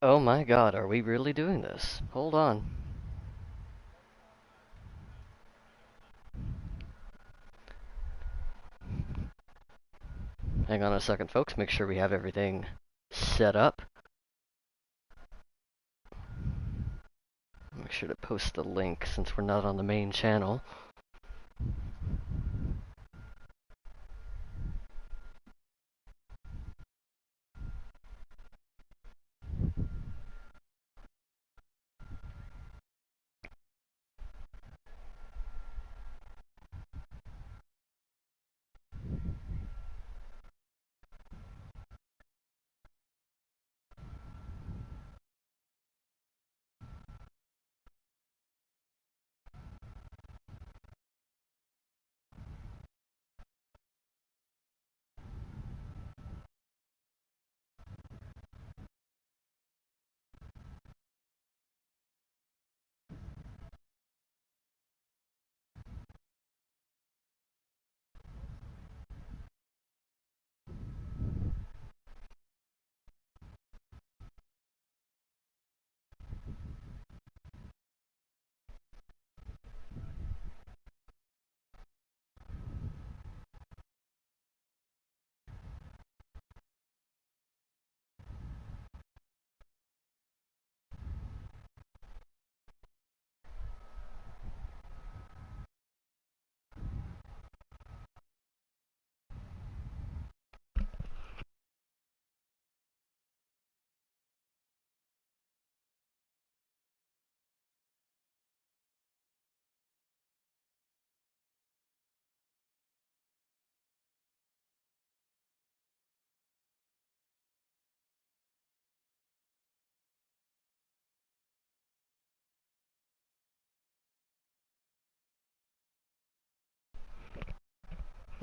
Oh my god, are we really doing this? Hold on. Hang on a second, folks. Make sure we have everything set up. Make sure to post the link since we're not on the main channel.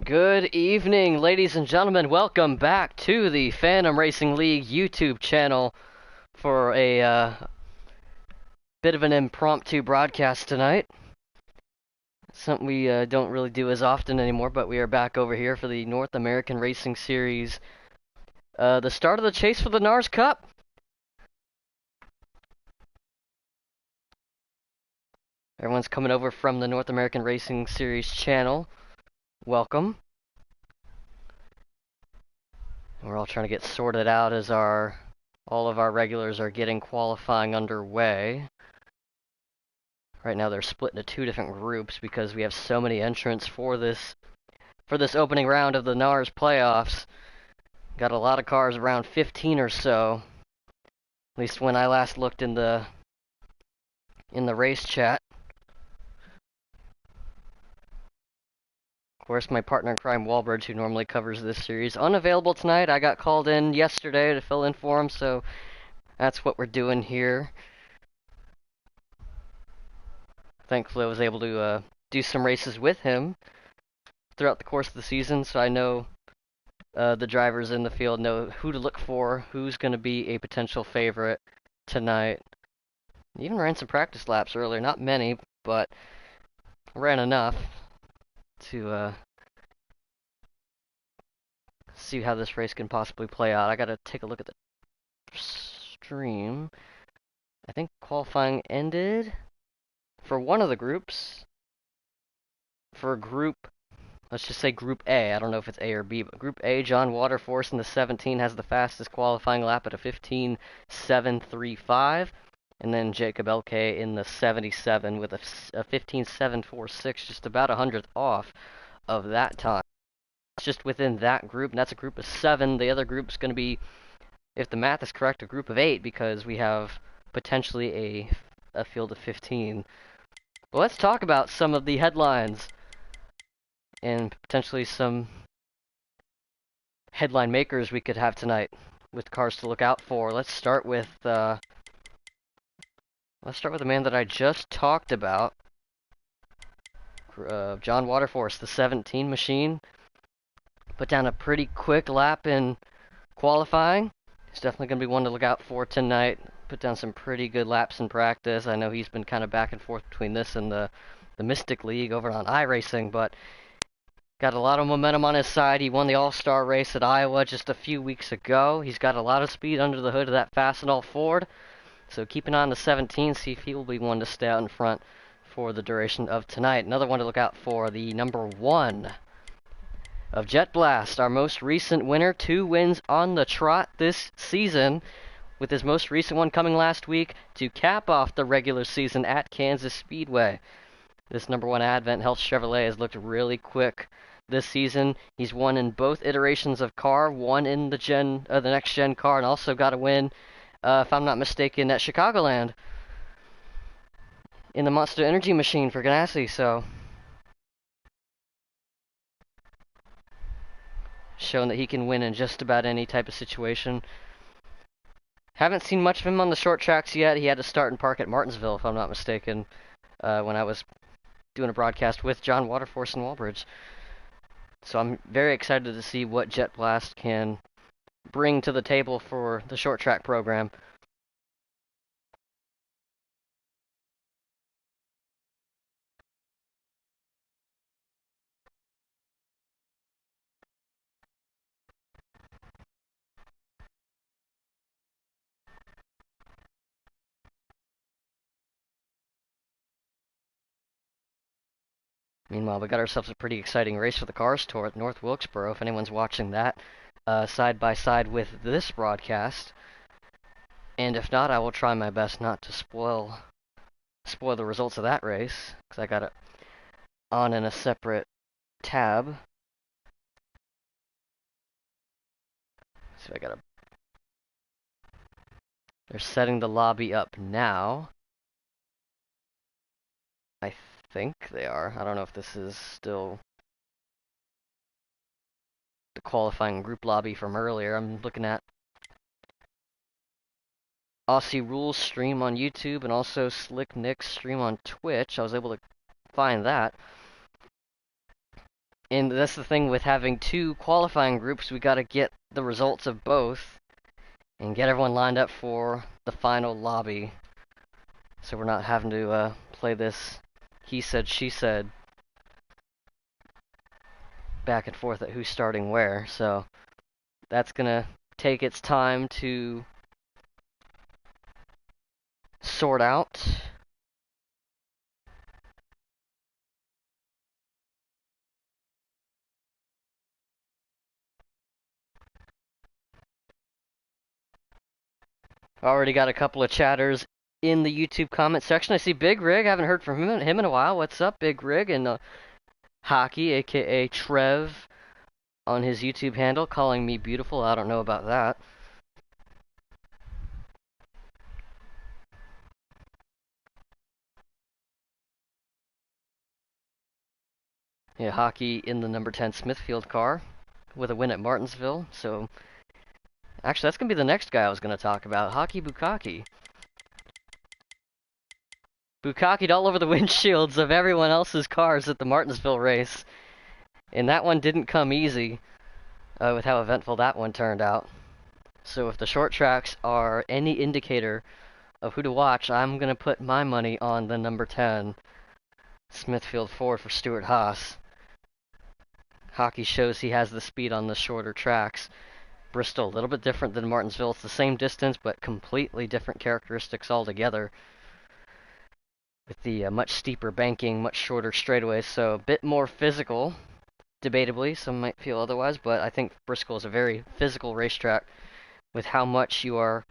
Good evening, ladies and gentlemen. Welcome back to the Phantom Racing League YouTube channel for a bit of an impromptu broadcast tonight. Something we don't really do as often anymore, but we are back over here for the North American Racing Series. The start of the chase for the NARS Cup. Everyone's coming over from the North American Racing Series channel. Welcome. We're all trying to get sorted out as all of our regulars are getting qualifying underway. Right now they're split into two different groups because we have so many entrants for this opening round of the NARS playoffs. Got a lot of cars, around 15 or so. At least when I last looked in the race chat. Of course, my partner in crime, Walbridge, who normally covers this series, unavailable tonight. I got called in yesterday to fill in for him, so that's what we're doing here. Thankfully, I was able to do some races with him throughout the course of the season, so I know the drivers in the field know who to look for, who's going to be a potential favorite tonight. Even ran some practice laps earlier, not many, but ran enough to see how this race can possibly play out. I gotta take a look at the stream. I think qualifying ended for one of the groups. For group, let's just say Group A. I don't know if it's A or B, but Group A, John Waterforce in the 17 has the fastest qualifying lap at a 15.735. And then Jacob LK in the 77 with a 15.746, just about a hundredth off of that time. It's just within that group, and that's a group of 7. The other group's going to be, if the math is correct, a group of 8 because we have potentially a field of 15. But let's talk about some of the headlines and potentially some headline makers we could have tonight with cars to look out for. Let's start with the man that I just talked about, John Waterforce, the 17 machine. Put down a pretty quick lap in qualifying. He's definitely going to be one to look out for tonight. Put down some pretty good laps in practice. I know he's been kind of back and forth between this and the Mystic League over on iRacing, but Got a lot of momentum on his side. He won the All-Star race at Iowa just a few weeks ago. He's got a lot of speed under the hood of that Fastenal Ford. So keep an eye on the 17, see if he will be one to stay out in front for the duration of tonight. Another one to look out for, the number 1 of Jet Blast, our most recent winner. 2 wins on the trot this season, with his most recent one coming last week to cap off the regular season at Kansas Speedway. This number 1 Advent Health Chevrolet has looked really quick this season. He's won in both iterations of car, won in the next gen car, and also got a win, if I'm not mistaken, at Chicagoland in the Monster Energy machine for Ganassi. So showing that he can win in just about any type of situation. Haven't seen much of him on the short tracks yet. He had to start and park at Martinsville, if I'm not mistaken, when I was doing a broadcast with John Waterforce and Walbridge. So I'm very excited to see what Jet Blast can bring to the table for the short track program. Meanwhile, we got ourselves a pretty exciting race for the Cars Tour at North Wilkesboro, if anyone's watching that side by side with this broadcast. And if not, I will try my best not to spoil the results of that race, because I got it on in a separate tab. So I gotta... They're setting the lobby up now. I think they are. I don't know if this is still the qualifying group lobby from earlier. I'm looking at Aussie Rules stream on YouTube and also Slick Nick's stream on Twitch. I was able to find that. And that's the thing with having 2 qualifying groups. We gotta get the results of both and get everyone lined up for the final lobby. So we're not having to play this he said, she said back and forth at who's starting where. So that's gonna take its time to sort out. Already got a couple of chatters in the YouTube comment section. I see Big Rig. Haven't heard from him in a while. What's up, Big Rig? And Hockey, aka Trev, on his YouTube handle, calling me beautiful. I don't know about that. Yeah, Hockey in the number 10 Smithfield car with a win at Martinsville. So actually, that's gonna be the next guy I was gonna talk about. Hockey Bukaki. Bukaki'd all over the windshields of everyone else's cars at the Martinsville race. And that one didn't come easy with how eventful that one turned out. So if the short tracks are any indicator of who to watch, I'm going to put my money on the number 10 Smithfield Ford for Stuart Haas. Hockey shows he has the speed on the shorter tracks. Bristol, a little bit different than Martinsville. It's the same distance, but completely different characteristics altogether. With the much steeper banking, much shorter straightaways, so a bit more physical. Debatably, some might feel otherwise, but I think Bristol is a very physical racetrack with how much you're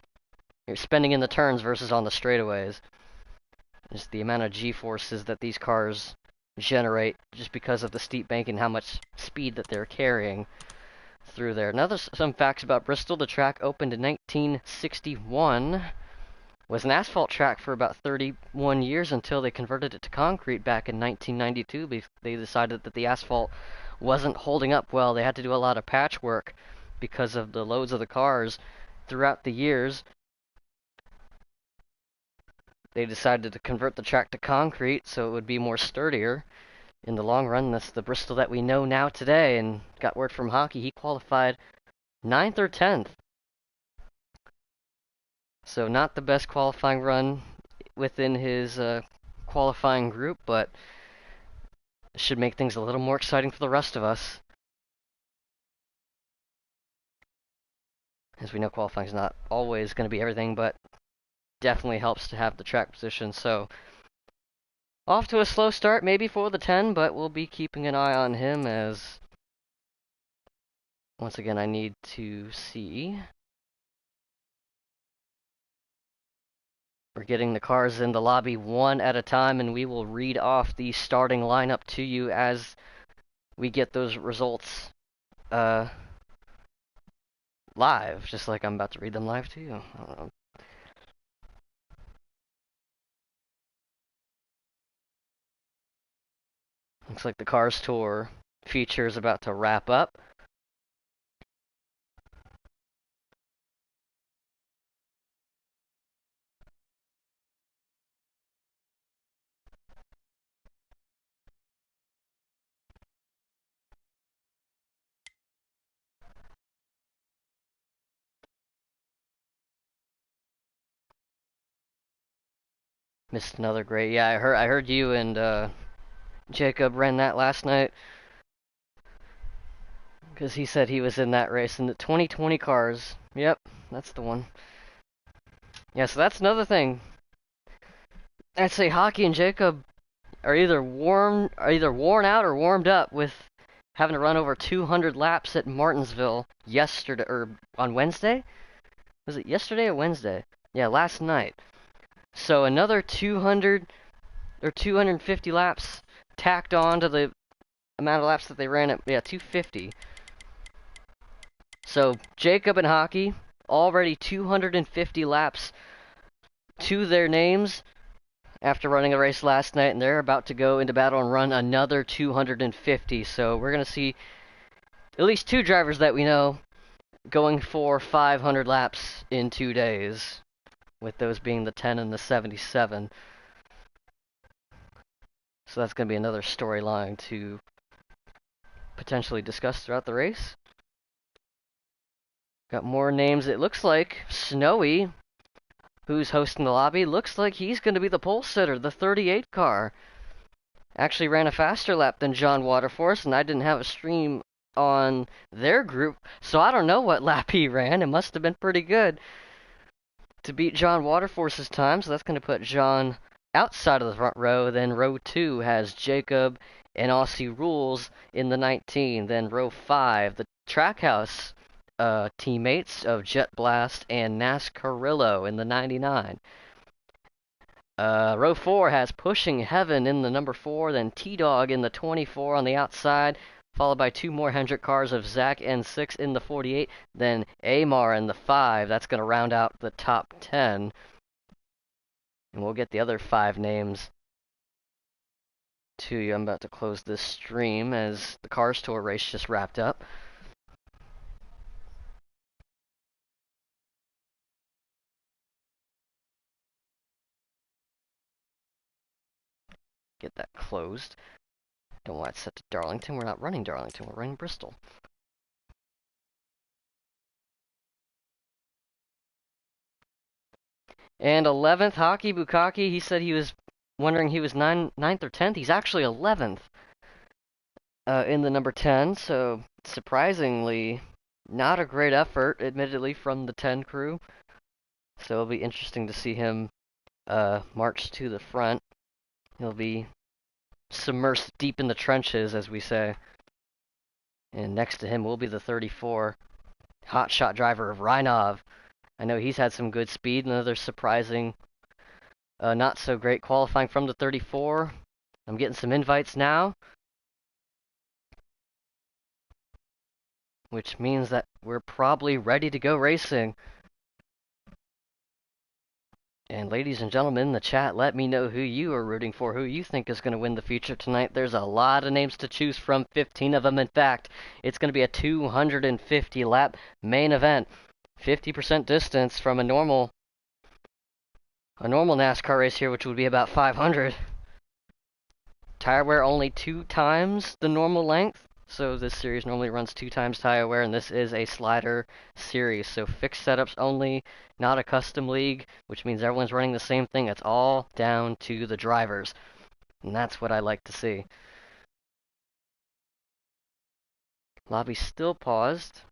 spending in the turns versus on the straightaways. Just the amount of G-forces that these cars generate just because of the steep bank and how much speed that they're carrying through there. Now there's some facts about Bristol. The track opened in 1961. Was an asphalt track for about 31 years until they converted it to concrete back in 1992. They decided that the asphalt wasn't holding up well. They had to do a lot of patchwork because of the loads of the cars throughout the years. They decided to convert the track to concrete so it would be more sturdier. In the long run, that's the Bristol that we know now today, and got word from Hockey. He qualified 9th or 10th. So not the best qualifying run within his qualifying group, but This should make things a little more exciting for the rest of us. As we know, qualifying is not always going to be everything, but definitely helps to have the track position. So, off to a slow start maybe for the 10, but we'll be keeping an eye on him as, once again, I need to see. We're getting the cars in the lobby one at a time, and we will read off the starting lineup to you as we get those results live, just like I'm about to read them live to you. I don't know. Looks like the Cars Tour feature is about to wrap up. Missed another great. Yeah, I heard you and Jacob ran that last night because he said he was in that race in the 2020 cars. Yep, that's the one. Yeah, so that's another thing. I'd say Hockey and Jacob are either worn out or warmed up with having to run over 200 laps at Martinsville yesterday or on Wednesday. Was it yesterday or Wednesday? Yeah, last night. So another 200 or 250 laps tacked on to the amount of laps that they ran at. Yeah, 250. So Jacob and Hockey already 250 laps to their names after running a race last night, and they're about to go into battle and run another 250. So we're going to see at least two drivers that we know going for 500 laps in 2 days, with those being the 10 and the 77. So that's going to be another storyline to potentially discuss throughout the race. Got more names. It looks like Snowy, who's hosting the lobby, looks like he's going to be the pole sitter, the 38 car. Actually ran a faster lap than John Waterforce, and I didn't have a stream on their group, so I don't know what lap he ran. It must have been pretty good to beat John Waterforce's time, so that's going to put John outside of the front row. Then row 2 has Jacob and Aussie Rules in the 19. Then row 5, the Trackhouse teammates of Jet Blast and NASCARillo in the 99. Row 4 has Pushing Heaven in the number 4, then T-Dog in the 24 on the outside, followed by two more Hendrick cars of Zach N6 in the 48, then Amar in the 5. That's going to round out the top 10. And we'll get the other 5 names to you. I'm about to close this stream as the Cars Tour race just wrapped up. Get that closed. Don't want it set to Darlington. We're not running Darlington. We're running Bristol. And 11th, Hockey Bukaki. He said he was wondering he was 9th or 10th. He's actually 11th in the number 10. So surprisingly, not a great effort, admittedly, from the 10 crew. So it'll be interesting to see him march to the front. He'll be submersed deep in the trenches, as we say. And next to him will be the 34 hotshot driver of Rhinov. I know he's had some good speed. Another surprising, not so great qualifying from the 34. I'm getting some invites now, which means that we're probably ready to go racing. And ladies and gentlemen in the chat, let me know who you are rooting for, who you think is going to win the feature tonight. There's a lot of names to choose from, 15 of them in fact. It's going to be a 250 lap main event. 50% distance from a normal NASCAR race here, which would be about 500. Tire wear only 2 times the normal length. So this series normally runs 2 times tire wear, and this is a slider series. So fixed setups only, not a custom league, which means everyone's running the same thing. It's all down to the drivers. And that's what I like to see. Lobby's still paused.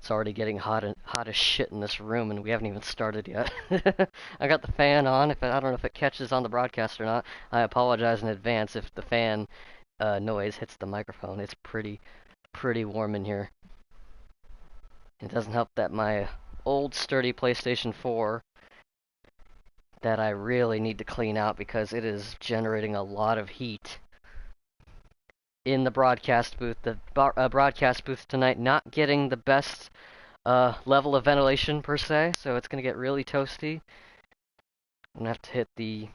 It's already getting hot as shit in this room, and we haven't even started yet. I got the fan on. I don't know if it catches on the broadcast or not. I apologize in advance if the fan noise hits the microphone. It's pretty warm in here. It doesn't help that my old sturdy PlayStation 4 that I really need to clean out because it is generating a lot of heat in the broadcast booth. The broadcast booth tonight not getting the best level of ventilation per se, so it's gonna get really toasty. I'm gonna have to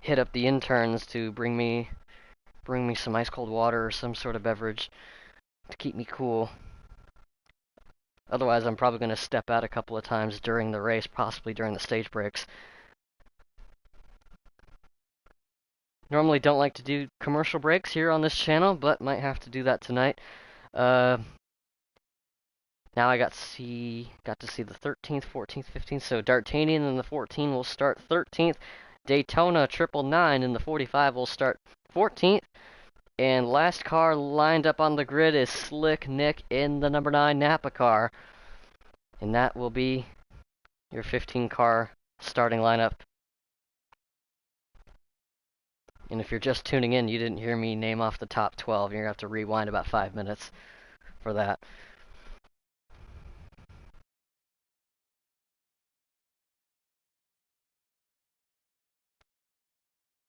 hit up the interns to bring me some ice cold water or some sort of beverage to keep me cool. Otherwise, I'm probably gonna step out a couple of times during the race, possibly during the stage breaks. Normally don't like to do commercial breaks here on this channel, but might have to do that tonight. Now I got to see the 13th, 14th, 15th. So Dartanian in the 14 will start 13th. Daytona 999 in the 45 will start 14th. And last car lined up on the grid is Slick Nick in the number 9 Napa car. And that will be your 15 car starting lineup. And if you're just tuning in, you didn't hear me name off the top 12. You're going to have to rewind about 5 minutes for that.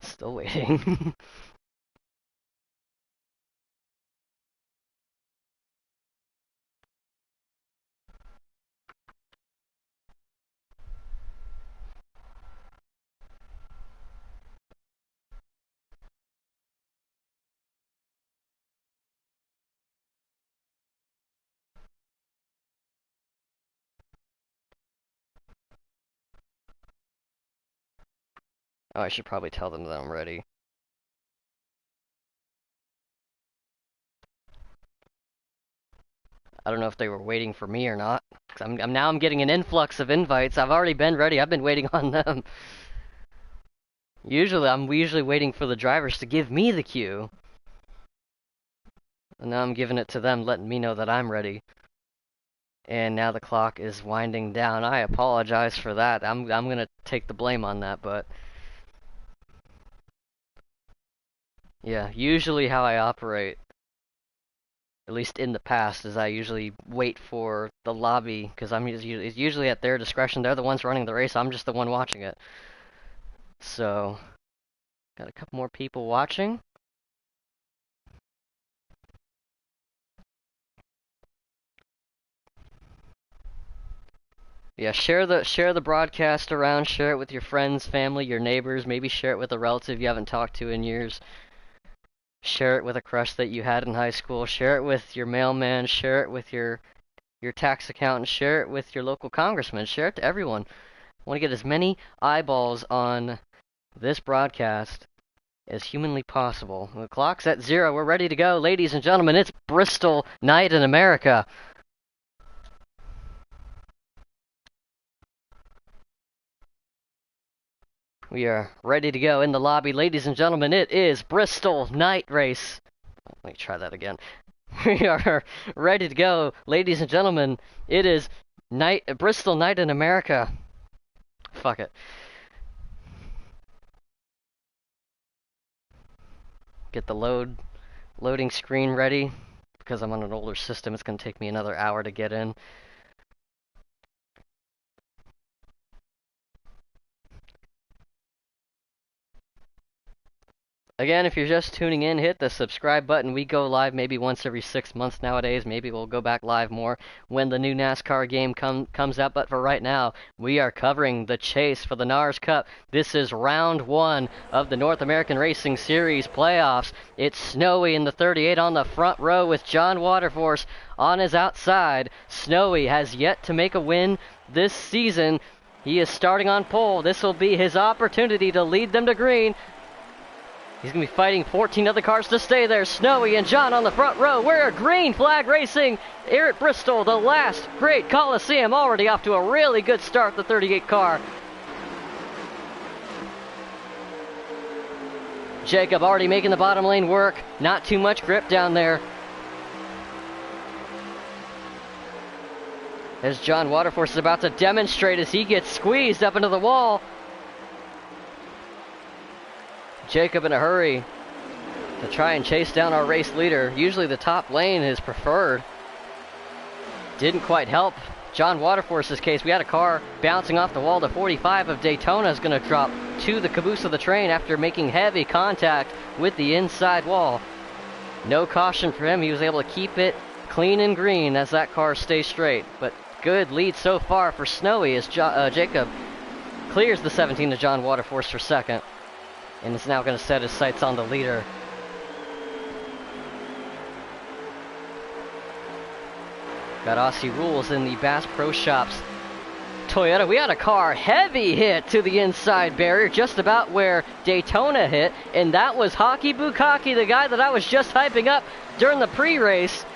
Still waiting. Oh, I should probably tell them that I'm ready. I don't know if they were waiting for me or not. Now I'm getting an influx of invites. I've already been ready. I've been waiting on them. I'm usually waiting for the drivers to give me the cue. And now I'm giving it to them, letting me know that I'm ready. And now the clock is winding down. I apologize for that. I'm gonna take the blame on that, but yeah, usually how I operate, at least in the past, is I usually wait for the lobby, because it's usually at their discretion. They're the ones running the race. I'm just the one watching it. So, got a couple more people watching. Yeah, share the broadcast around. Share it with your friends, family, your neighbors. Maybe share it with a relative you haven't talked to in years. Share it with a crush that you had in high school. Share it with your mailman. Share it with your tax accountant. Share it with your local congressman. Share it to everyone. I want to get as many eyeballs on this broadcast as humanly possible. The clock's at 0. We're ready to go. Ladies and gentlemen, it's Bristol night in America. We are ready to go in the lobby. Ladies and gentlemen, it is Bristol night race. Let me try that again. We are ready to go. Ladies and gentlemen, it is Bristol night in America. Fuck it. Get the loading screen ready. Because I'm on an older system, it's going to take me another hour to get in. Again, if you're just tuning in, hit the subscribe button. We go live maybe once every 6 months nowadays. Maybe we'll go back live more when the new NASCAR game comes out. But for right now, we are covering the chase for the NARS Cup. This is round 1 of the North American Racing Series playoffs. It's Snowy in the 38 on the front row with John Waterforce on his outside. Snowy has yet to make a win this season. He is starting on pole. This will be his opportunity to lead them to green. He's going to be fighting 14 other cars to stay there. Snowy and John on the front row. We're green flag racing here at Bristol, the last great Coliseum. Already off to a really good start, the 38 car. Jacob already making the bottom lane work. Not too much grip down there. As John Waterforce is about to demonstrate as he gets squeezed up into the wall. Jacob in a hurry to try and chase down our race leader. Usually the top lane is preferred. Didn't quite help John Waterforce's case. We had a car bouncing off the wall. The 45 of Daytona is going to drop to the caboose of the train after making heavy contact with the inside wall. No caution for him. He was able to keep it clean and green as that car stays straight. But good lead so far for Snowy as Jacob clears the 17 of John Waterforce for second. And is now going to set his sights on the leader. Got Aussie Rules in the Bass Pro Shops Toyota. We had a car heavy hit to the inside barrier, just about where Daytona hit. And that was Hockey Bukaki, the guy that I was just hyping up during the pre-race.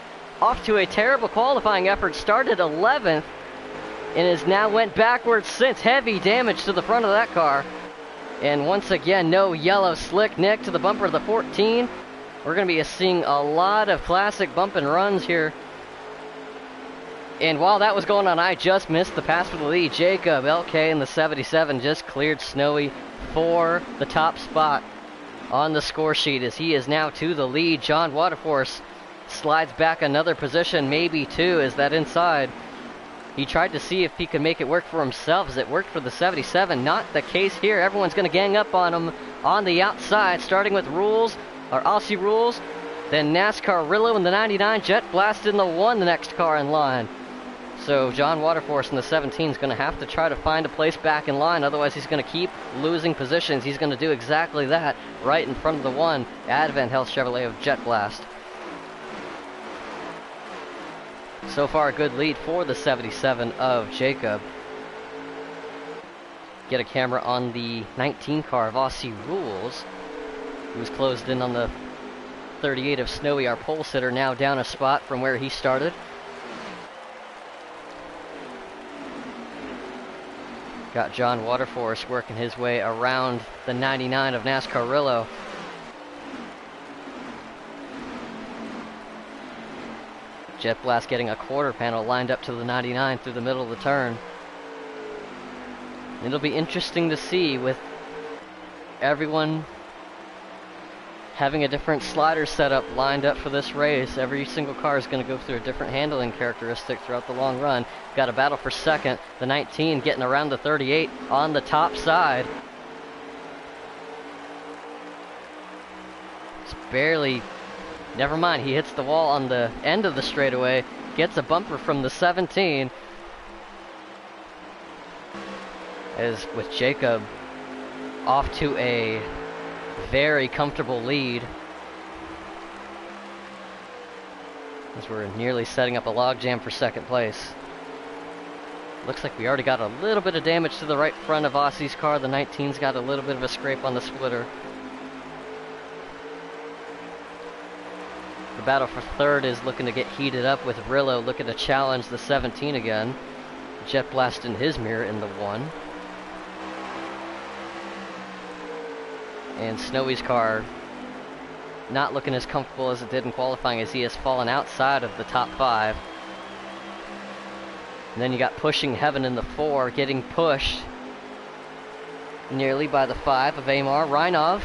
Off to a terrible qualifying effort. Started 11th. And has now went backwards since. Heavy damage to the front of that car. And once again, no yellow slick nick to the bumper of the 14. We're going to be seeing a lot of classic bump and runs here. And while that was going on, I just missed the pass for the lead. Jacob LK in the 77 just cleared Snowy for the top spot on the score sheet as he is now to the lead. John Waterforce slides back another position, maybe two, as that inside. He tried to see if he could make it work for himself, as it worked for the 77. Not the case here. Everyone's going to gang up on him on the outside, starting with Rules, or Aussie Rules. Then NASCAR Rillo in the 99, Jet Blast in the 1, the next car in line. So John Waterforce in the 17 is going to have to try to find a place back in line. Otherwise, he's going to keep losing positions. He's going to do exactly that right in front of the 1, Advent Health Chevrolet of Jet Blast. So far, a good lead for the 77 of Jacob. Get a camera on the 19 car of Aussie Rules, who's closed in on the 38 of Snowy, our pole sitter, now down a spot from where he started. Got John Waterforce working his way around the 99 of NASCAR Rillo. Jet Blast getting a quarter panel lined up to the 99 through the middle of the turn. It'll be interesting to see with everyone having a different slider setup lined up for this race. Every single car is going to go through a different handling characteristic throughout the long run. Got a battle for second. The 19 getting around the 38 on the top side. It's barely... Never mind, he hits the wall on the end of the straightaway. Gets a bumper from the 17. As with Jacob off to a very comfortable lead. As we're nearly setting up a logjam for second place. Looks like we already got a little bit of damage to the right front of Aussie's car. The 19's got a little bit of a scrape on the splitter. The battle for third is looking to get heated up with Rillo looking to challenge the 17 again. Jet Blast in his mirror in the 1. And Snowy's car not looking as comfortable as it did in qualifying, as he has fallen outside of the top 5. And then you got Pushing Heaven in the 4, getting pushed nearly by the 5 of Amar. Reinov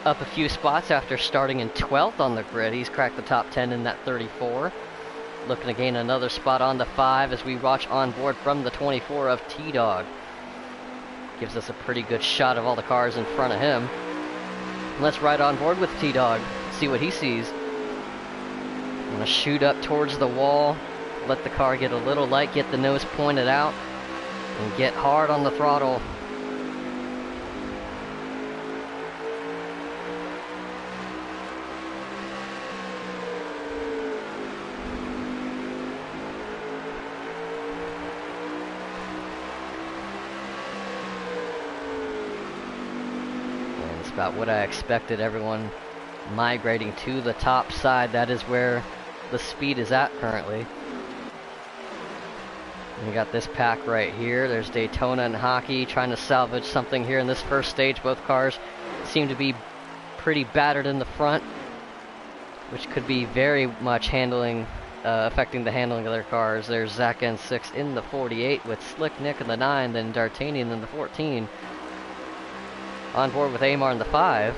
up a few spots after starting in 12th on the grid. He's cracked the top 10 in that 34. Looking to gain another spot on the 5 as we watch on board from the 24 of T-Dog. Gives us a pretty good shot of all the cars in front of him. Let's ride on board with T-Dog, see what he sees. I'm gonna shoot up towards the wall, let the car get a little light, get the nose pointed out, and get hard on the throttle. about what I expected. Everyone migrating to the top side. That is where the speed is at currently. We got this pack right here. There's Daytona and Hockey trying to salvage something here in this first stage. Both cars seem to be pretty battered in the front, which could be very much affecting the handling of their cars. There's Zach N6 in the 48 with Slick Nick in the 9, then D'Artagnan in the 14. On board with Amar in the 5.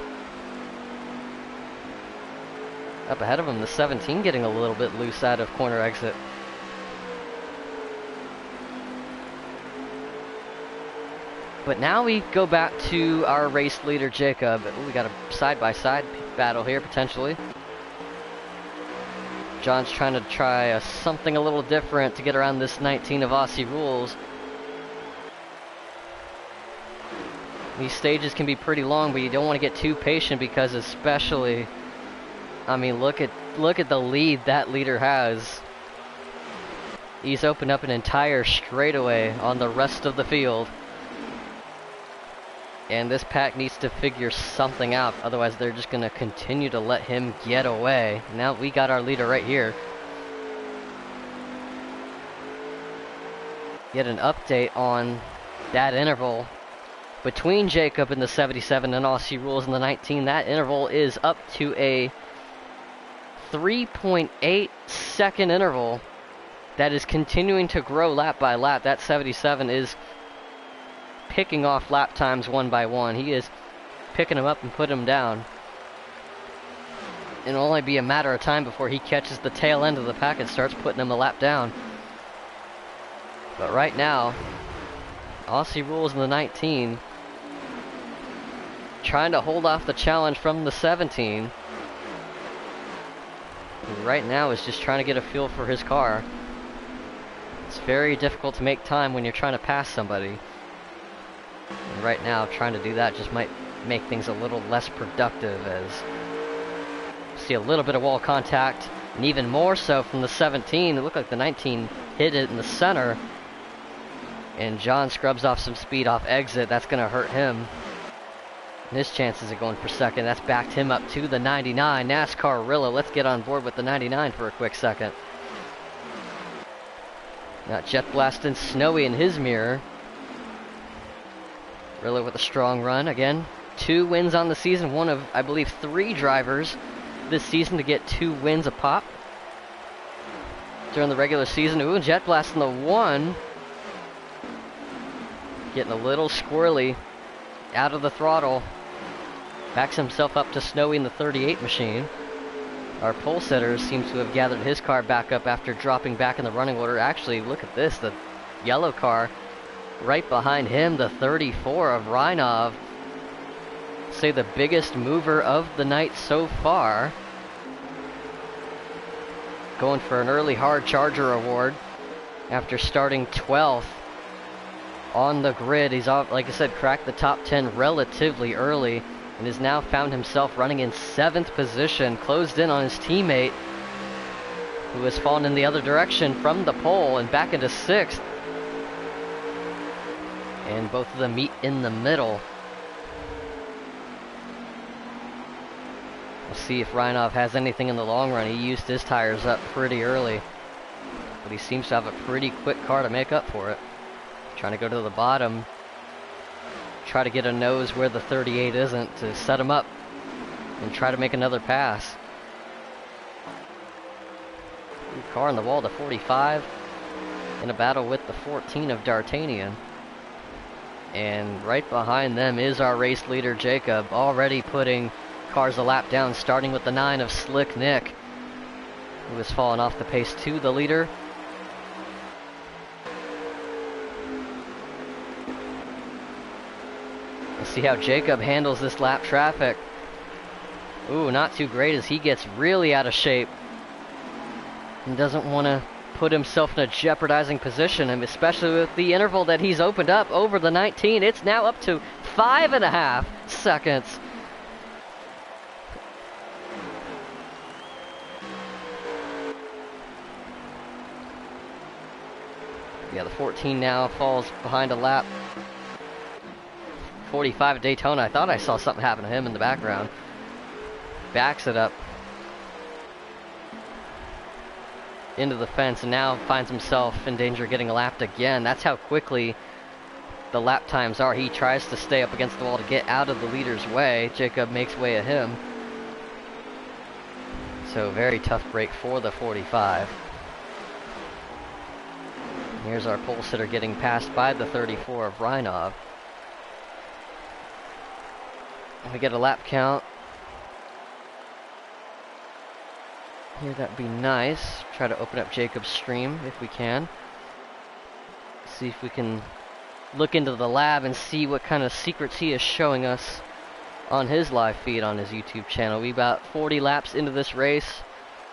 Up ahead of him, the 17 getting a little bit loose out of corner exit. But now we go back to our race leader, Jacob. Ooh, we got a side-by-side battle here, potentially. John's trying to something a little different to get around this 19 of Aussie rules. These stages can be pretty long, but you don't want to get too patient because especially, I mean, look at the lead that leader has. He's opened up an entire straightaway on the rest of the field. And this pack needs to figure something out, otherwise they're just going to continue to let him get away. Now we got our leader right here. Get an update on that interval between Jacob and the 77 and Aussie rules in the 19. That interval is up to a 3.8 second interval that is continuing to grow lap by lap. That 77 is picking off lap times one by one. He is picking them up and putting them down. It'll only be a matter of time before he catches the tail end of the pack and starts putting them a lap down. But right now, Aussie rules in the 19 trying to hold off the challenge from the 17. And right now is just trying to get a feel for his car. It's very difficult to make time when you're trying to pass somebody. And right now, trying to do that just might make things a little less productive, as see a little bit of wall contact, and even more so from the 17. It looked like the 19 hit it in the center, and John scrubs off some speed off exit. That's going to hurt him. And his chances of going for second, that's backed him up to the 99. NASCAR Rilla, let's get on board with the 99 for a quick second. Got Jet Blast and Snowy in his mirror. Rilla with a strong run. Again, 2 wins on the season. One of, I believe, 3 drivers this season to get 2 wins a pop during the regular season. Ooh, Jet Blast in the 1. Getting a little squirrely out of the throttle. Backs himself up to Snowy in the 38 machine. Our pole setter seems to have gathered his car back up after dropping back in the running order. Actually, look at this. The yellow car right behind him, the 34 of Reinov. Say the biggest mover of the night so far. Going for an early hard charger award after starting 12th on the grid. He's, like I said, cracked the top 10 relatively early and has now found himself running in 7th position, closed in on his teammate who has fallen in the other direction from the pole and back into 6th. And both of them meet in the middle. We'll see if Reinov has anything in the long run. He used his tires up pretty early, but he seems to have a pretty quick car to make up for it. Trying to go to the bottom. Try to get a nose where the 38 isn't to set him up and try to make another pass. Good car on the wall, the 45. In a battle with the 14 of D'Artagnan. And right behind them is our race leader, Jacob, already putting cars a lap down, starting with the 9 of Slick Nick, who has fallen off the pace to the leader. Let's see how Jacob handles this lap traffic. Ooh, not too great as he gets really out of shape and doesn't want to put himself in a jeopardizing position, and especially with the interval that he's opened up over the 19. It's now up to 5.5 seconds. Yeah, the 14 now falls behind a lap. 45 at Daytona. I thought I saw something happen to him in the background. Backs it up into the fence and now finds himself in danger of getting lapped again. That's how quickly the lap times are. He tries to stay up against the wall to get out of the leader's way. Jacob makes way of him. So very tough break for the 45. Here's our pole sitter getting passed by the 34 of Reinov. We get a lap count. Here, that'd be nice. Try to open up Jacob's stream if we can. See if we can look into the lab and see what kind of secrets he is showing us on his live feed on his YouTube channel. We about 40 laps into this race.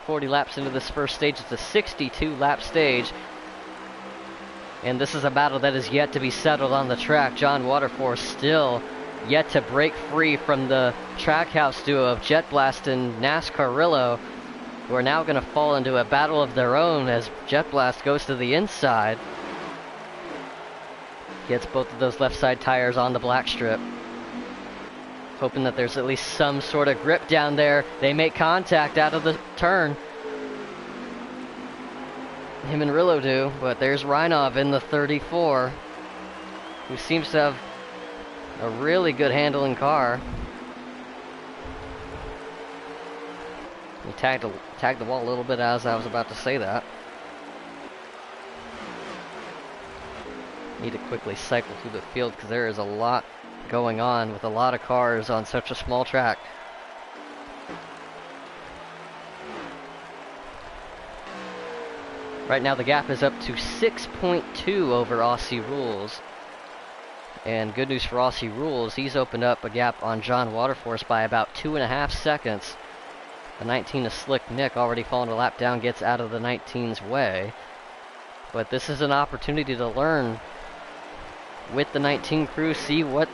40 laps into this first stage. It's a 62 lap stage. And this is a battle that is yet to be settled on the track. John Waterforce still yet to break free from the Trackhouse duo of Jet Blast and NASCARillo, who are now going to fall into a battle of their own as Jet Blast goes to the inside. Gets both of those left side tires on the black strip. Hoping that there's at least some sort of grip down there. They make contact out of the turn. Him and Rillo do, but there's Reinov in the 34, who seems to have a really good handling car. He tagged the wall a little bit as I was about to say that. Need to quickly cycle through the field because there is a lot going on with a lot of cars on such a small track. Right now the gap is up to 6.2 over Aussie Rules. And good news for Aussie Rules, he's opened up a gap on John Waterforce by about 2.5 seconds. The 19 of Slick Nick already falling a lap down, gets out of the 19's way. But this is an opportunity to learn with the 19 crew, see what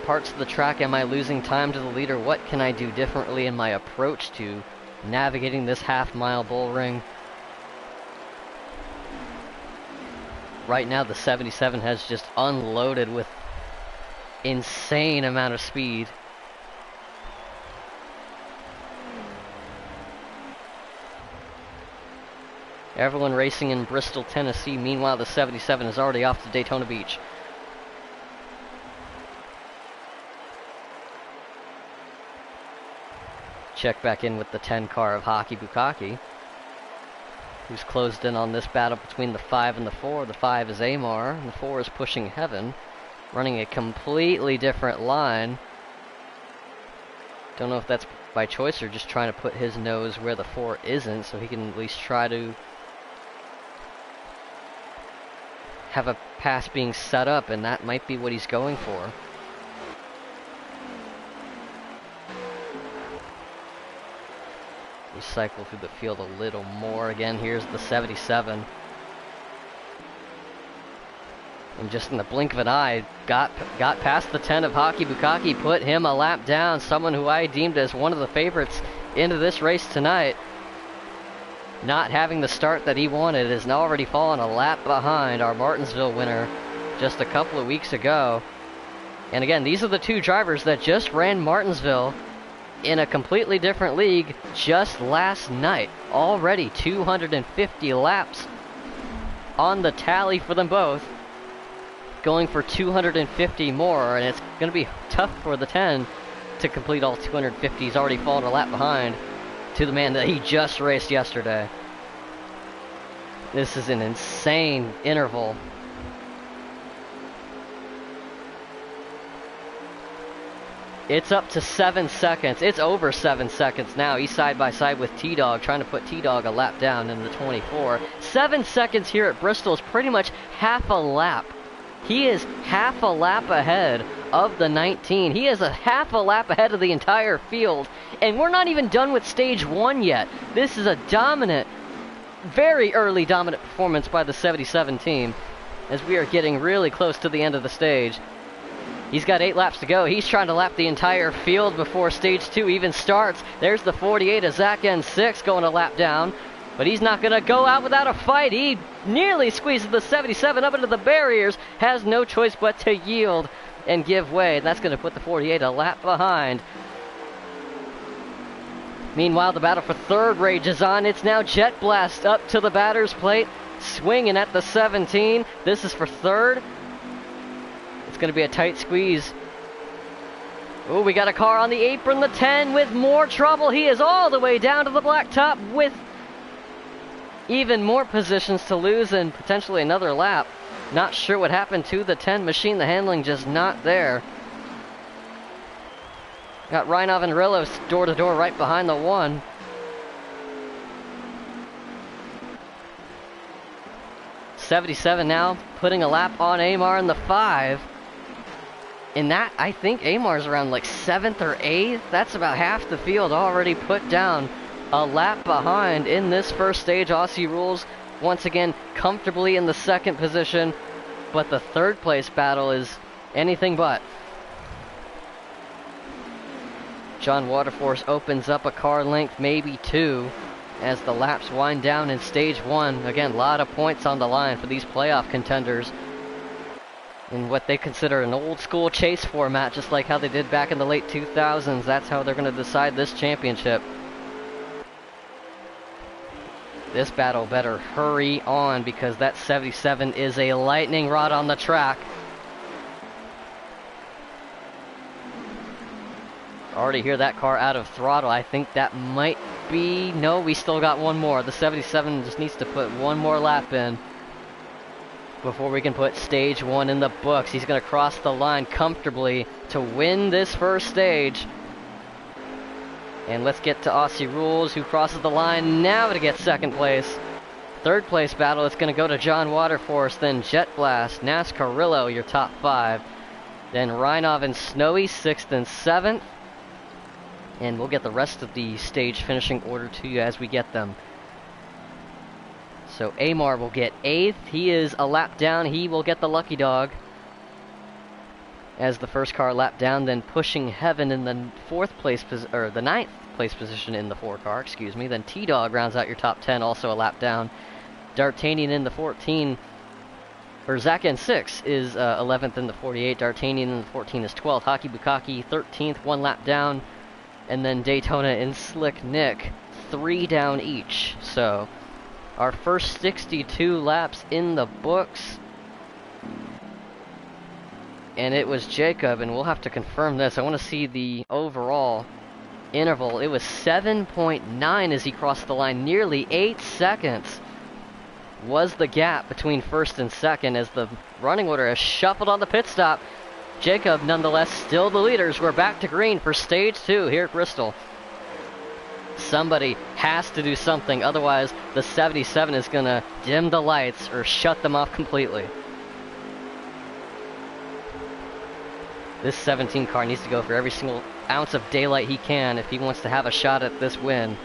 parts of the track am I losing time to the leader, what can I do differently in my approach to navigating this half-mile bull ring. Right now the 77 has just unloaded with insane amount of speed. Everyone racing in Bristol, Tennessee. Meanwhile, the 77 is already off to Daytona Beach. Check back in with the 10 car of Hockey Bukaki, who's closed in on this battle between the 5 and the 4. The 5 is Amar, and the 4 is Pushing Heaven, running a completely different line. Don't know if that's by choice or just trying to put his nose where the 4 isn't, so he can at least try to have a pass being set up, and that might be what he's going for. We cycle through the field a little more. Again, here's the 77. And just in the blink of an eye, got past the 10 of Hockey Bukaki, put him a lap down. Someone who I deemed as one of the favorites into this race tonight, not having the start that he wanted, is now already fallen a lap behind our Martinsville winner just a couple of weeks ago. And again, these are the two drivers that just ran Martinsville in a completely different league just last night. Already 250 laps on the tally for them both, going for 250 more, and it's going to be tough for the 10 to complete all 250. He's already fallen a lap behind to the man that he just raced yesterday. This is an insane interval. It's up to 7 seconds. It's over 7 seconds now. He's side by side with T-Dog, trying to put T-Dog a lap down in the 24. 7 seconds here at Bristol is pretty much half a lap. He is half a lap ahead of the 19. He is a half a lap ahead of the entire field. And we're not even done with stage 1 yet. This is a dominant, very early dominant performance by the 77 team, as we are getting really close to the end of the stage. He's got 8 laps to go. He's trying to lap the entire field before stage 2 even starts. There's the 48 of Zach N6 going a lap down. But he's not going to go out without a fight. He nearly squeezes the 77 up into the barriers, has no choice but to yield and give way. That's going to put the 48 a lap behind. Meanwhile, the battle for third rages on. It's now Jet Blast up to the batter's plate, swinging at the 17. This is for third. It's going to be a tight squeeze. Oh, we got a car on the apron, the 10 with more trouble. He is all the way down to the blacktop with even more positions to lose and potentially another lap. Not sure what happened to the 10 machine. The handling just not there. Got Reinov and Rillos door to door right behind the 1. '77 now putting a lap on Amar in the 5. In that, I think Amar's around like 7th or 8th. That's about half the field already put down. A lap behind in this first stage. Aussie Rules once again comfortably in the 2nd position, but the 3rd place battle is anything but. John Waterforce opens up a car length, maybe 2, as the laps wind down in stage 1. Again, a lot of points on the line for these playoff contenders in what they consider an old school chase format, just like how they did back in the late 2000s. That's how they're going to decide this championship. This battle better hurry on because that 77 is a lightning rod on the track. Already hear that car out of throttle. I think that might be... No, we still got one more. The 77 just needs to put one more lap in before we can put stage 1 in the books. He's going to cross the line comfortably to win this first stage. And let's get to Aussie Rules, who crosses the line now to get 2nd place. 3rd place battle is going to go to John Waterforce, then Jet Blast, NASCARillo, your top 5. Then Reinov and Snowy, 6th and 7th. And we'll get the rest of the stage finishing order to you as we get them. So Amar will get 8th. He is a lap down. He will get the lucky dog as the first car lap down. Then Pushing Heaven in the 4th place, or the 9th place position in the 4 car, excuse me. Then T-Dog rounds out your top 10, also a lap down. D'Artagnan in the 14, or Zach N6 is 11th in the 48. D'Artagnan in the 14 is 12th. Hockey Bukaki 13th, 1 lap down. And then Daytona and Slick Nick, 3 down each. So our first 62 laps in the books. And it was Jacob, and we'll have to confirm this. I want to see the overall interval. It was 7.9 as he crossed the line. Nearly 8 seconds was the gap between 1st and 2nd as the running order has shuffled on the pit stop. Jacob, nonetheless, still the leaders. We're back to green for stage 2 here at Bristol. Somebody has to do something, otherwise the 77 is going to dim the lights or shut them off completely. This 17 car needs to go for every single ounce of daylight he can if he wants to have a shot at this win.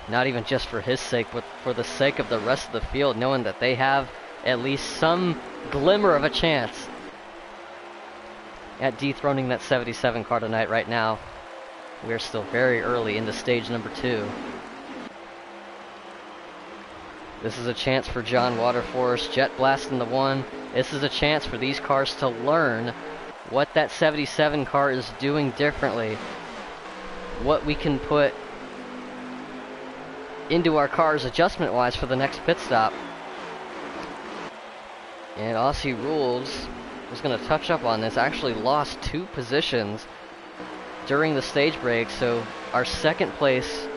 Not even just for his sake, but for the sake of the rest of the field, knowing that they have at least some glimmer of a chance at dethroning that 77 car tonight. Right now, we're still very early into stage number 2. This is a chance for John Waterforce, Jet Blast in the 1. This is a chance for these cars to learn what that 77 car is doing differently, what we can put into our cars adjustment-wise for the next pit stop. And Aussie Rules was going to touch up on this. Actually lost 2 positions during the stage break, so our 2nd place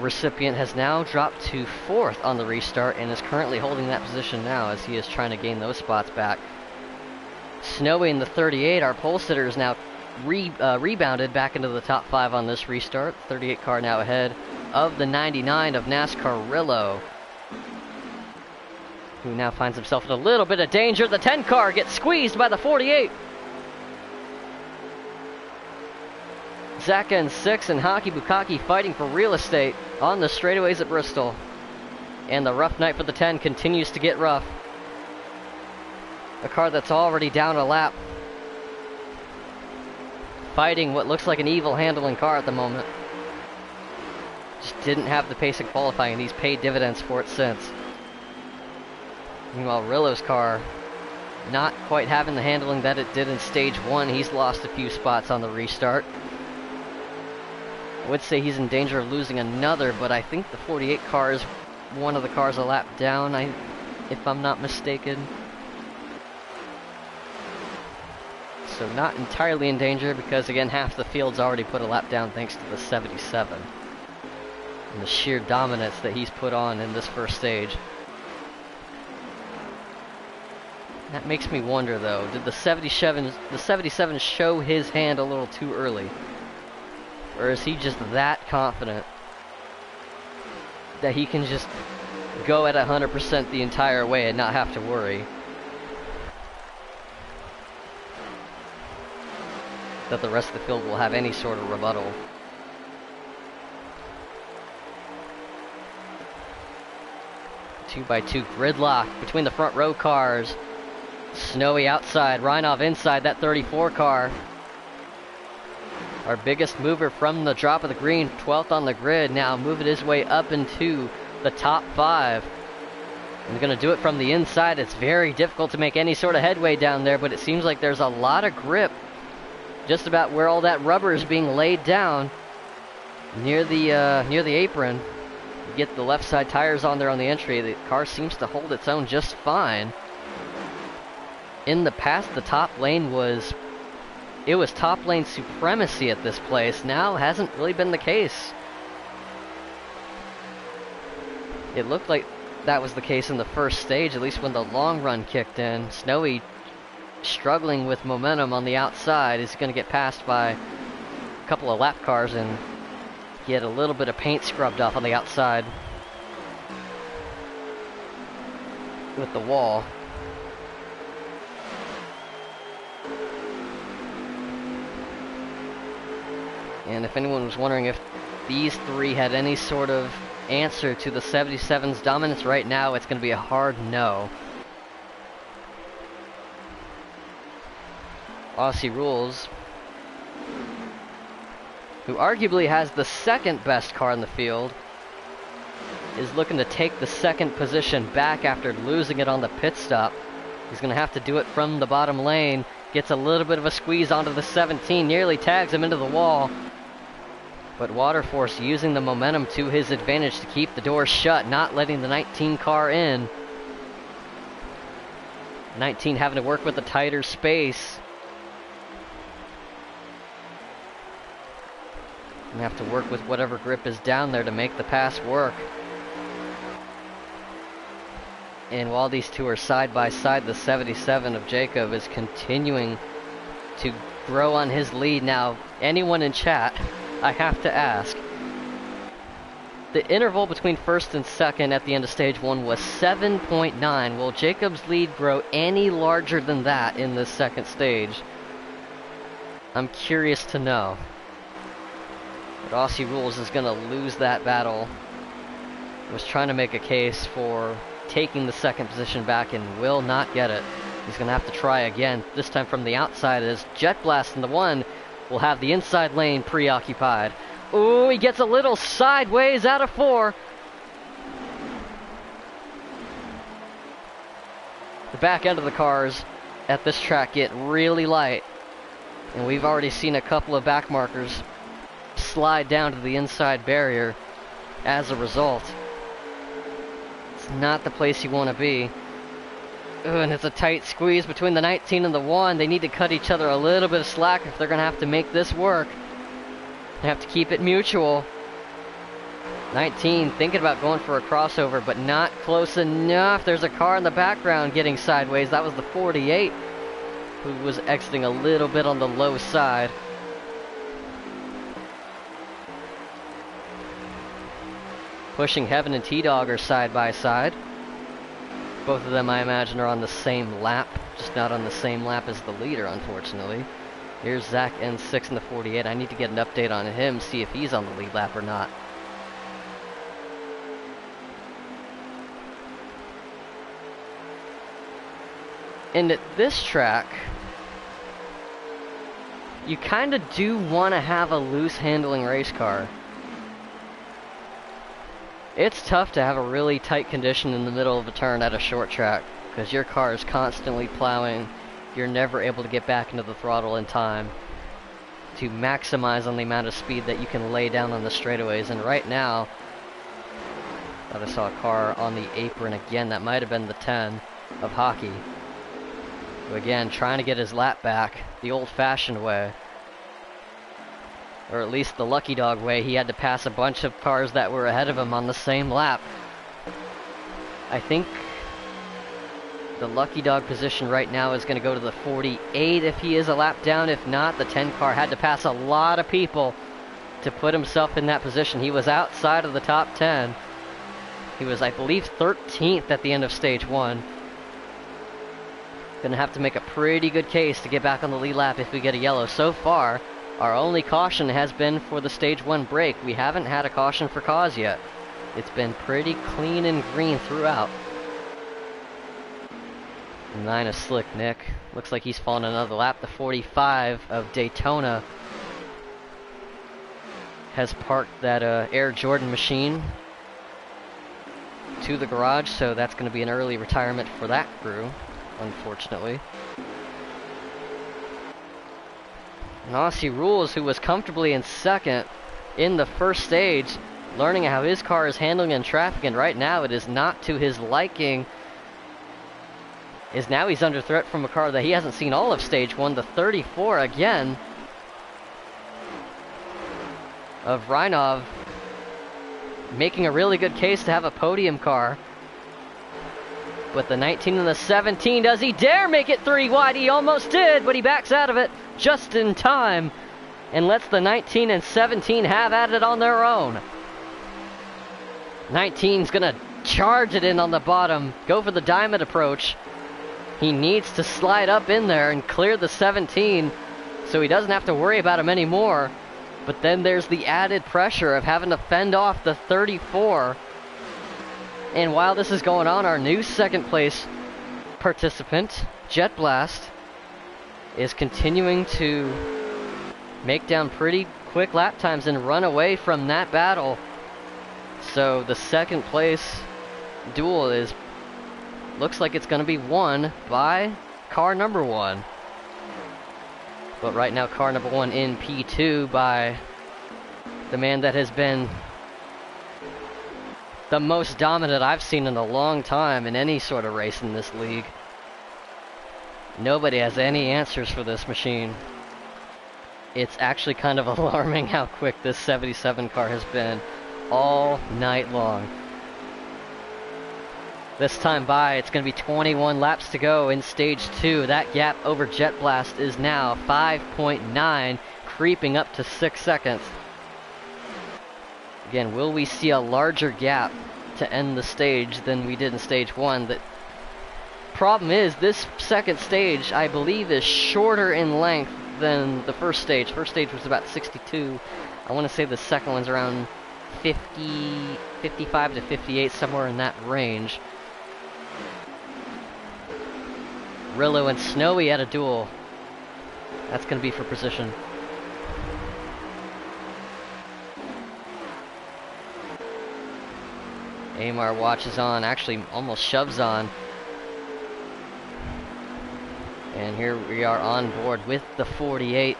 recipient has now dropped to 4th on the restart and is currently holding that position now as he is trying to gain those spots back. Snowy in the 38, our pole sitter, is now rebounded back into the top 5 on this restart. 38 car now ahead of the 99 of NASCARillo, who now finds himself in a little bit of danger. The 10 car gets squeezed by the 48. Zach N6 and Hockey Bukaki fighting for real estate on the straightaways at Bristol. And the rough night for the 10 continues to get rough. A car that's already down a lap, fighting what looks like an evil handling car at the moment. Just didn't have the pace in qualifying, and he's paid dividends for it since. Meanwhile, Rillo's car not quite having the handling that it did in stage 1. He's lost a few spots on the restart. I would say he's in danger of losing another, but I think the 48 car is one of the cars a lap down, if I'm not mistaken. So not entirely in danger, because again, half the field's already put a lap down thanks to the 77. And the sheer dominance that he's put on in this first stage. That makes me wonder though, did the 77 show his hand a little too early? Or is he just that confident that he can just go at 100% the entire way and not have to worry that the rest of the field will have any sort of rebuttal? Two by two gridlock between the front row cars. Snowy outside, Reinov inside that 34 car. Our biggest mover from the drop of the green, 12th on the grid, now moving his way up into the top 5. And going to do it from the inside. It's very difficult to make any sort of headway down there, but it seems like there's a lot of grip just about where all that rubber is being laid down near the apron. You get the left side tires on there on the entry. The car seems to hold its own just fine. In the past, the top lane was top lane supremacy at this place. Now hasn't really been the case. It looked like that was the case in the first stage, at least when the long run kicked in. Snowy struggling with momentum on the outside. Is going to get passed by a couple of lap cars and get a little bit of paint scrubbed off on the outside with the wall. And if anyone was wondering if these three had any sort of answer to the 77's dominance right now, it's going to be a hard no. Aussie Rules, who arguably has the second best car in the field, is looking to take the second position back after losing it on the pit stop. He's going to have to do it from the bottom lane. Gets a little bit of a squeeze onto the 17, nearly tags him into the wall. But Waterforce using the momentum to his advantage to keep the door shut, not letting the 19 car in. 19 having to work with a tighter space. And have to work with whatever grip is down there to make the pass work. And while these two are side by side, the 77 of Jacob is continuing to grow on his lead. Now, anyone in chat, I have to ask, the interval between first and second at the end of stage 1 was 7.9. Will Jacob's lead grow any larger than that in this second stage? I'm curious to know. But Aussie Rules is going to lose that battle. Was trying to make a case for taking the second position back and will not get it. He's going to have to try again, this time from the outside, as Jet Blast in the 1 will have the inside lane preoccupied. Ooh, he gets a little sideways out of 4. The back end of the cars at this track get really light. And we've already seen a couple of back markers slide down to the inside barrier as a result. It's not the place you want to be. Ooh, and it's a tight squeeze between the 19 and the 1. They need to cut each other a little bit of slack if they're going to have to make this work. They have to keep it mutual. 19 thinking about going for a crossover, but not close enough. There's a car in the background getting sideways. That was the 48, who was exiting a little bit on the low side. Pushing Heaven and T-Dog are side by side. Both of them, I imagine, are on the same lap, just not on the same lap as the leader, unfortunately. Here's Zach N6 in the 48. I need to get an update on him, see if he's on the lead lap or not. And at this track, you kind of do want to have a loose handling race car. It's tough to have a really tight condition in the middle of a turn at a short track, because your car is constantly plowing. You're never able to get back into the throttle in time to maximize on the amount of speed that you can lay down on the straightaways. And right now, thought I saw a car on the apron again. That might have been the 10 of Hockey. So again, trying to get his lap back the old-fashioned way. Or at least the lucky dog way. He had to pass a bunch of cars that were ahead of him on the same lap. I think the lucky dog position right now is going to go to the 48 if he is a lap down. If not, the 10 car had to pass a lot of people to put himself in that position. He was outside of the top 10. He was, I believe, 13th at the end of stage 1. Gonna have to make a pretty good case to get back on the lead lap if we get a yellow. So far, our only caution has been for the stage 1 break. We haven't had a caution for cause yet. It's been pretty clean and green throughout. 9 of Slick Nick. Looks like he's fallen another lap. The 45 of Daytona has parked that Air Jordan machine to the garage, so that's going to be an early retirement for that crew, unfortunately. And Aussie Rules, who was comfortably in second in the first stage, learning how his car is handling in traffic, and right now it is not to his liking. Is now he's under threat from a car that he hasn't seen all of stage 1, the 34 again of Reinov, making a really good case to have a podium car. But the 19 and the 17, does he dare make it 3 wide? He almost did, but he backs out of it just in time and lets the 19 and 17 have at it on their own. 19's gonna charge it in on the bottom, go for the diamond approach. He needs to slide up in there and clear the 17 so he doesn't have to worry about him anymore. But then there's the added pressure of having to fend off the 34. And while this is going on, our new second place participant, Jet Blast, is continuing to make down pretty quick lap times and run away from that battle. So the second place duel looks like it's going to be won by car number 1. But right now, car number 1 in P2 by the man that has been the most dominant I've seen in a long time in any sort of race in this league. Nobody has any answers for this machine. It's actually kind of alarming how quick this 77 car has been all night long. This time by, it's going to be 21 laps to go in stage 2. That gap over Jet Blast is now 5.9, creeping up to 6 seconds. Again, will we see a larger gap to end the stage than we did in stage 1? The problem is, this second stage, I believe, is shorter in length than the first stage. First stage was about 62. I want to say the second one's around 50, 55 to 58, somewhere in that range. Rillo and Snowy at a duel. That's going to be for position. Amar watches on, actually almost shoves on. And here we are on board with the 48.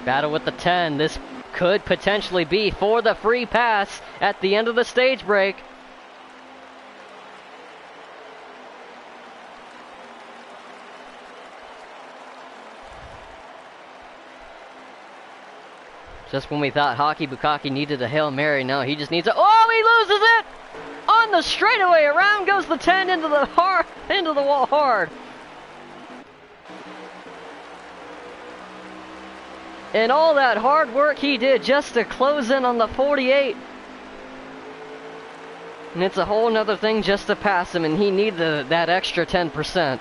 Battle with the 10. This could potentially be for the free pass at the end of the stage break. Just when we thought Hockey Bukaki needed a Hail Mary, no, he just needs a... Oh, he loses it! On the straightaway, around goes the 10 into the wall hard. And all that hard work he did just to close in on the 48. And it's a whole nother thing just to pass him, and he needed that extra 10%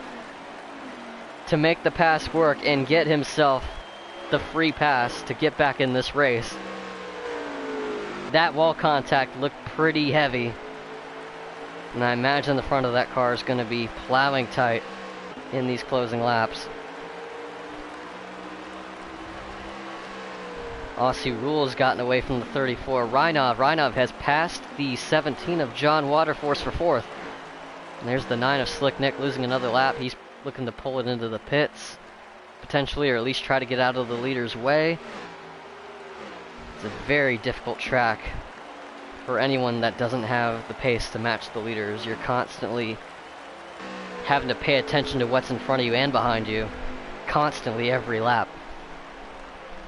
to make the pass work and get himself the free pass to get back in this race. That wall contact looked pretty heavy, and I imagine the front of that car is going to be plowing tight in these closing laps. Aussie Rules gotten away from the 34. Reinov has passed the 17 of John Waterforce for 4th. And there's the 9 of Slick Nick losing another lap. He's looking to pull it into the pits, potentially, or at least try to get out of the leader's way. It's a very difficult track for anyone that doesn't have the pace to match the leaders. You're constantly having to pay attention to what's in front of you and behind you, constantly every lap.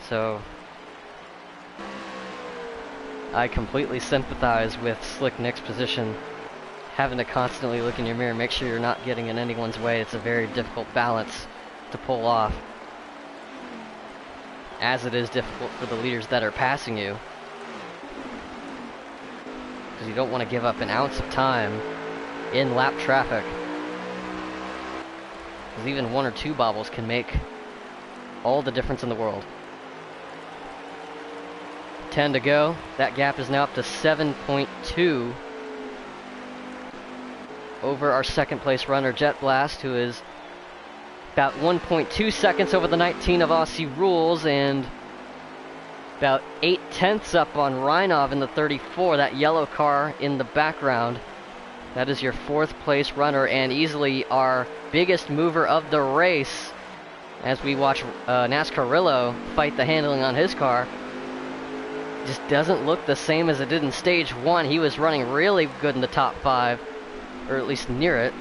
So I completely sympathize with Slick Nick's position, having to constantly look in your mirror, make sure you're not getting in anyone's way. It's a very difficult balance to pull off, as it is difficult for the leaders that are passing you, because you don't want to give up an ounce of time in lap traffic, because even 1 or 2 bobbles can make all the difference in the world. 10 to go. That gap is now up to 7.2 over our second place runner, Jet Blast, who is about 1.2 seconds over the 19 of Aussie Rules, and about 8/10 up on Reinov in the 34, that yellow car in the background. That is your 4th place runner, and easily our biggest mover of the race, as we watch NASCARillo fight the handling on his car. Just doesn't look the same as it did in stage 1. He was running really good in the top 5, or at least near it.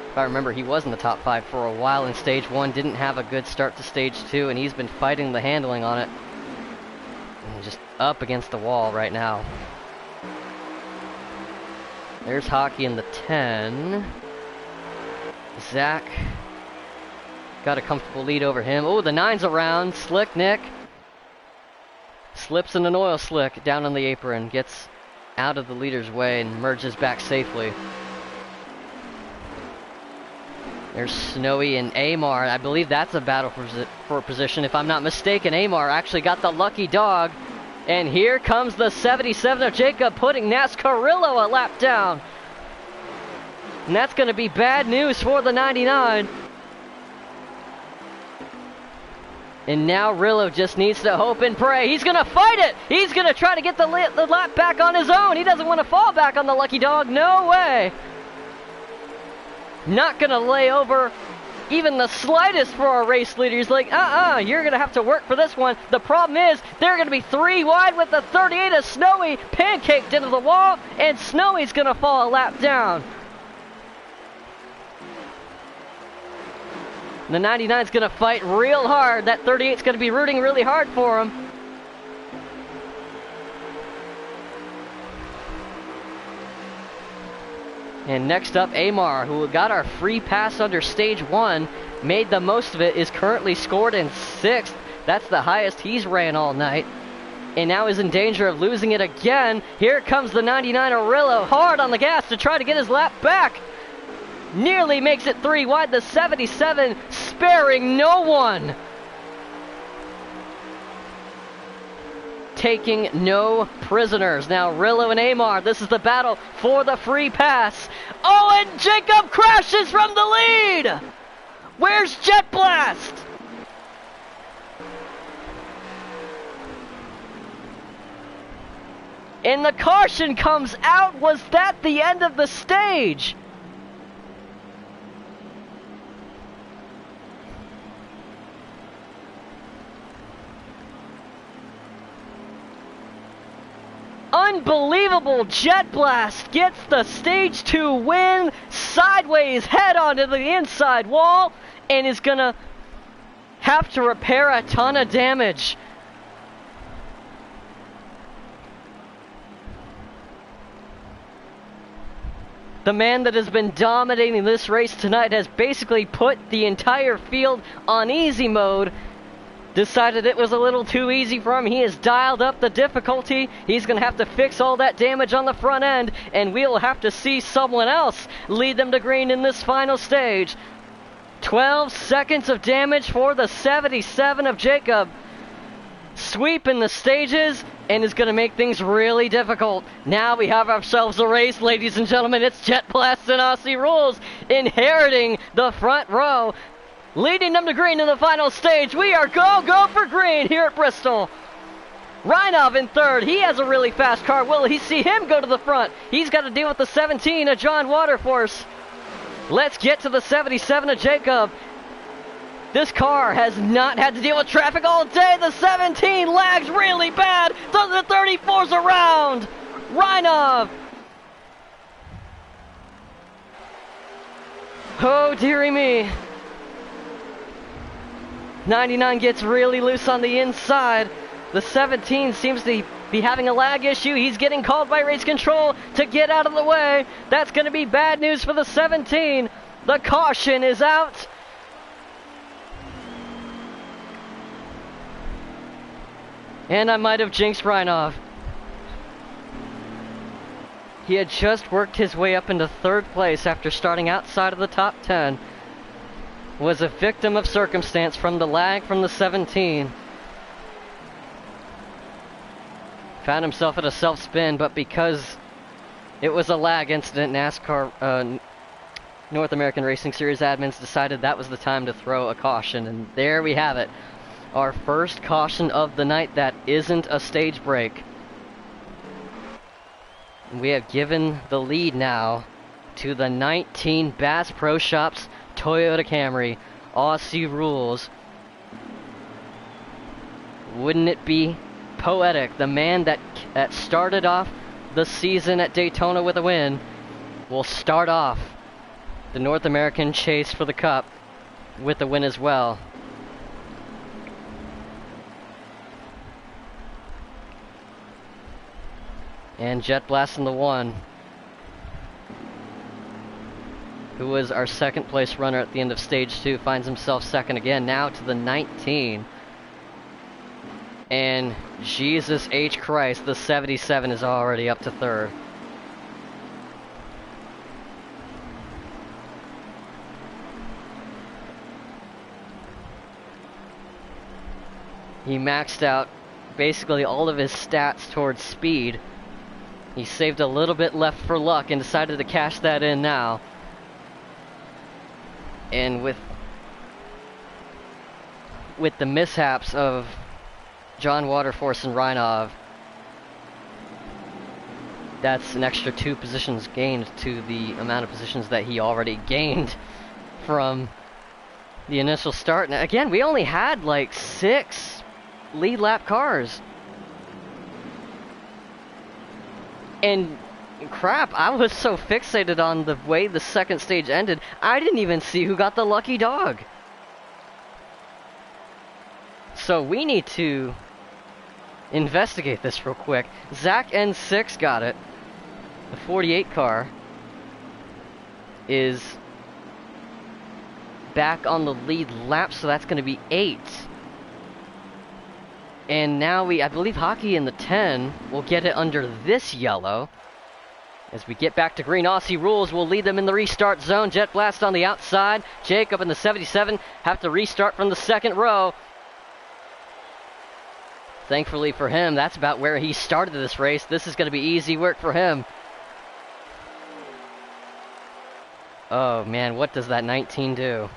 If I remember, he was in the top 5 for a while in stage 1, didn't have a good start to stage 2, and he's been fighting the handling on it. And just up against the wall right now. There's Hockey in the 10. Zach got a comfortable lead over him. Oh, the 9's around. Slick Nick slips in an oil slick down on the apron, gets out of the leader's way and merges back safely. There's Snowy and Amar. I believe that's a battle for position. If I'm not mistaken, Amar actually got the lucky dog. And here comes the 77 of Jacob, putting NASCARillo a lap down. And that's going to be bad news for the 99. And now Rillo just needs to hope and pray. He's going to fight it. He's going to try to get the lap back on his own. He doesn't want to fall back on the lucky dog. No way. Not going to lay over even the slightest for our race leader. He's like, you're going to have to work for this one. The problem is they're going to be 3 wide with the 38 of Snowy pancaked into the wall, and Snowy's going to fall a lap down. The 99's going to fight real hard. That 38's going to be rooting really hard for him. And next up, Amar, who got our free pass under stage 1, made the most of it, is currently scored in 6th. That's the highest he's ran all night. And now is in danger of losing it again. Here comes the 99 Arillo, hard on the gas to try to get his lap back. Nearly makes it 3 wide, the 77, sparing no one. Taking no prisoners. Now Rillo and Amar, this is the battle for the free pass. Oh, and Jacob crashes from the lead. Where's Jet Blast? And the caution comes out. Was that the end of the stage? Unbelievable. Jet Blast gets the stage 2 win, sideways head onto the inside wall, and is gonna have to repair a ton of damage. The man that has been dominating this race tonight has basically put the entire field on easy mode. Decided it was a little too easy for him. He has dialed up the difficulty. He's going to have to fix all that damage on the front end, and we'll have to see someone else lead them to green in this final stage. 12 seconds of damage for the 77 of Jacob. Sweeping the stages, and is going to make things really difficult. Now we have ourselves a race, ladies and gentlemen. It's Jet Blast and Aussie Rules inheriting the front row. leading them to green in the final stage. We are go for green here at Bristol. Reinov in third. He has a really fast car. Will he see him go to the front? He's got to deal with the 17 of John Waterforce. Let's get to the 77 of Jacob. This car has not had to deal with traffic all day. The 17 lags really bad. The 34's around. Reinov. Oh, dearie me. 99 gets really loose on the inside. The 17 seems to be having a lag issue. He's getting called by race control to get out of the way. That's going to be bad news for the 17. The caution is out. And I might have jinxed Reinov. He had just worked his way up into third place after starting outside of the top 10. Was a victim of circumstance from the lag from the 17. Found himself at a self-spin, but because it was a lag incident, NASCAR, North American Racing Series admins decided that was the time to throw a caution, and there we have it. Our first caution of the night that isn't a stage break. We have given the lead now to the 19 Bass Pro Shops Toyota Camry. Aussie rules. Wouldn't it be poetic? The man that started off the season at Daytona with a win will start off the North American chase for the Cup with a win as well. And Jet Blast in the 1, who was our second place runner at the end of stage 2, finds himself second again, now to the 19. And Jesus H. Christ, the 77 is already up to third. He maxed out basically all of his stats towards speed. He saved a little bit left for luck and decided to cash that in now. And with the mishaps of John Waterforce and Reinov, that's an extra 2 positions gained to the amount of positions that he already gained from the initial start. And again, we only had like 6 lead lap cars. And crap, I was so fixated on the way the second stage ended, I didn't even see who got the lucky dog. So we need to investigate this real quick. Zach N6 got it. The 48 car is back on the lead lap, so that's going to be 8. And now I believe Hockey in the 10 will get it under this yellow. As we get back to green, Aussie rules will lead them in the restart zone. Jet Blast on the outside. Jacob and the 77 have to restart from the second row. Thankfully for him, that's about where he started this race. This is going to be easy work for him. Oh man, what does that 19 do?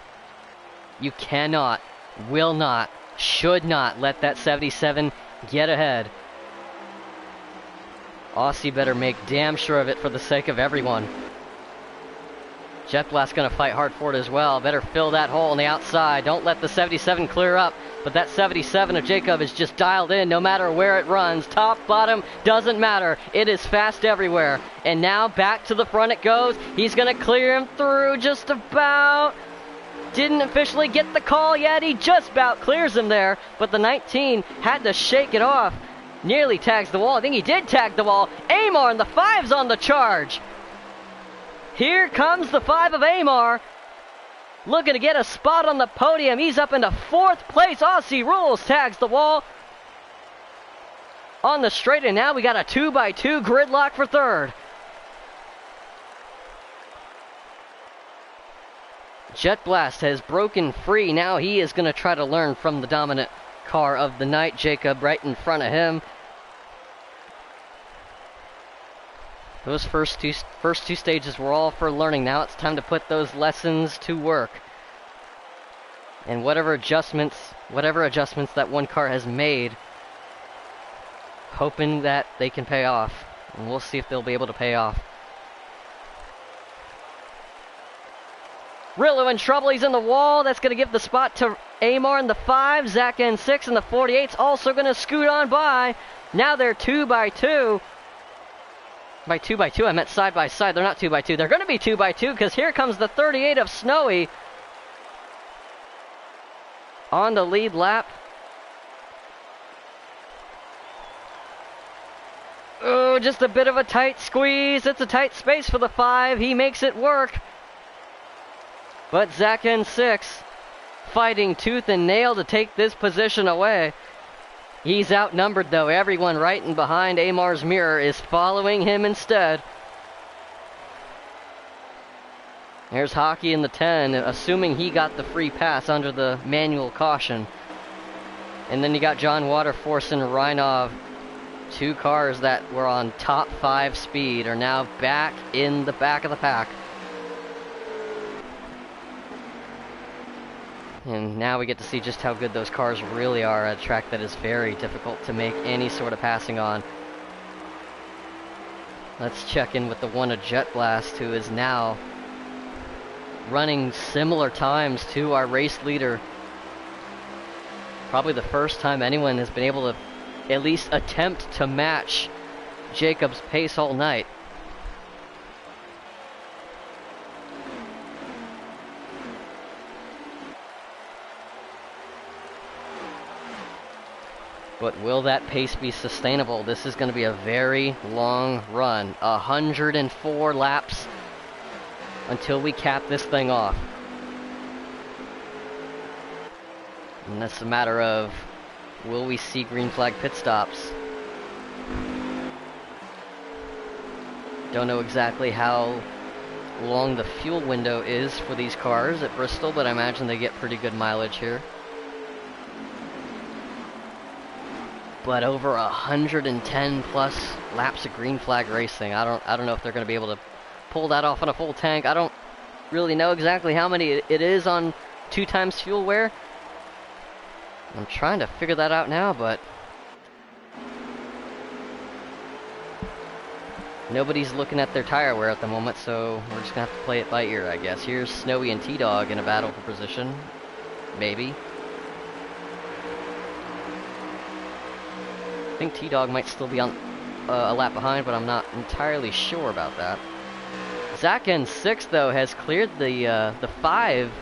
You cannot, will not, should not let that 77 get ahead. Aussie better make damn sure of it for the sake of everyone. Jet Blast gonna fight hard for it as well. Better fill that hole on the outside. Don't let the 77 clear up. But that 77 of Jacob is just dialed in no matter where it runs. Top, bottom, doesn't matter. It is fast everywhere. And now back to the front it goes. He's gonna clear him through just about. Didn't officially get the call yet. He just about clears him there. But the 19 had to shake it off. Nearly tags the wall. I think he did tag the wall. Amar and the 5's on the charge. Here comes the 5 of Amar. Looking to get a spot on the podium. He's up into 4th place. Aussie rules tags the wall on the straight. And now we got a 2x2 gridlock for 3rd. Jet Blast has broken free. Now he is going to try to learn from the dominant car of the night. Jacob right in front of him. Those first two stages were all for learning. Now it's time to put those lessons to work. And whatever adjustments that one car has made, hoping that they can pay off. And we'll see if they'll be able to pay off. Rillo in trouble, he's in the wall. That's going to give the spot to Amar in the 5. Zach in 6 and the 48's also going to scoot on by. Now they're 2 by 2. By 2 by 2, I meant side by side. They're not 2 by 2. They're going to be 2 by 2 because here comes the 38 of Snowy on the lead lap. Oh, just a bit of a tight squeeze. It's a tight space for the 5. He makes it work. But Zach in 6, fighting tooth and nail to take this position away. He's outnumbered though. Everyone right in behind Amar's mirror is following him instead. There's Hockey in the 10, assuming he got the free pass under the manual caution. And then you got John Waterforce and Reinov. 2 cars that were on top 5 speed are now back in the back of the pack. And now we get to see just how good those cars really are at a track that is very difficult to make any sort of passing on. Let's check in with the one of Jet Blast, who is now running similar times to our race leader. Probably the first time anyone has been able to at least attempt to match Jacob's pace all night. But will that pace be sustainable? This is going to be a very long run. 104 laps until we cap this thing off. And that's a matter of, will we see green flag pit stops? Don't know exactly how long the fuel window is for these cars at Bristol, but I imagine they get pretty good mileage here. But over 110 plus laps of green flag racing. I don't know if they're going to be able to pull that off on a full tank. I don't really know exactly how many it is on 2 times fuel wear. I'm trying to figure that out now, but nobody's looking at their tire wear at the moment, so we're just going to have to play it by ear, I guess. Here's Snowy and T-Dog in a battle for position. Maybe. I think T-Dog might still be on a lap behind, but I'm not entirely sure about that. Zach in 6, though, has cleared the 5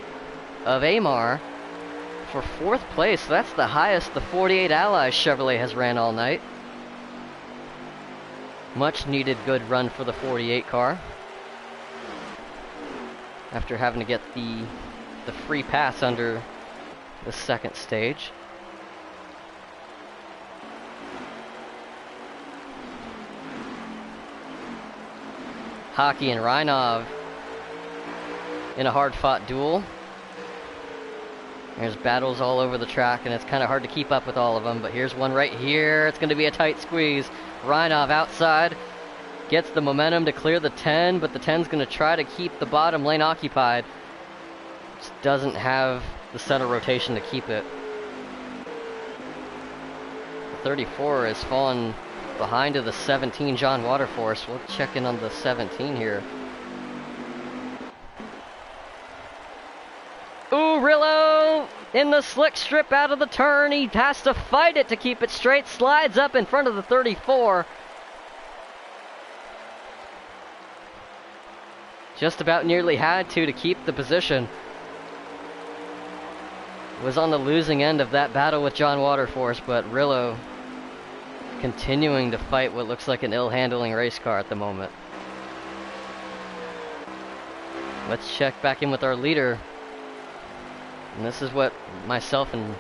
of Amar for 4th place. So that's the highest the 48 Allies Chevrolet has ran all night. Much needed good run for the 48 car. After having to get the free pass under the 2nd stage. Hockey and Reinov in a hard-fought duel. There's battles all over the track, and it's kind of hard to keep up with all of them, but here's one right here. It's going to be a tight squeeze. Reinov outside gets the momentum to clear the 10, but the 10's going to try to keep the bottom lane occupied. Just doesn't have the center rotation to keep it. The 34 has fallen behind to the 17 John Waterforce. We'll check in on the 17 here. Ooh, Rillo in the slick strip out of the turn. He has to fight it to keep it straight. Slides up in front of the 34. Just about nearly had to keep the position. Was on the losing end of that battle with John Waterforce, but Rillo continuing to fight what looks like an ill-handling race car at the moment. Let's check back in with our leader. And this is what myself and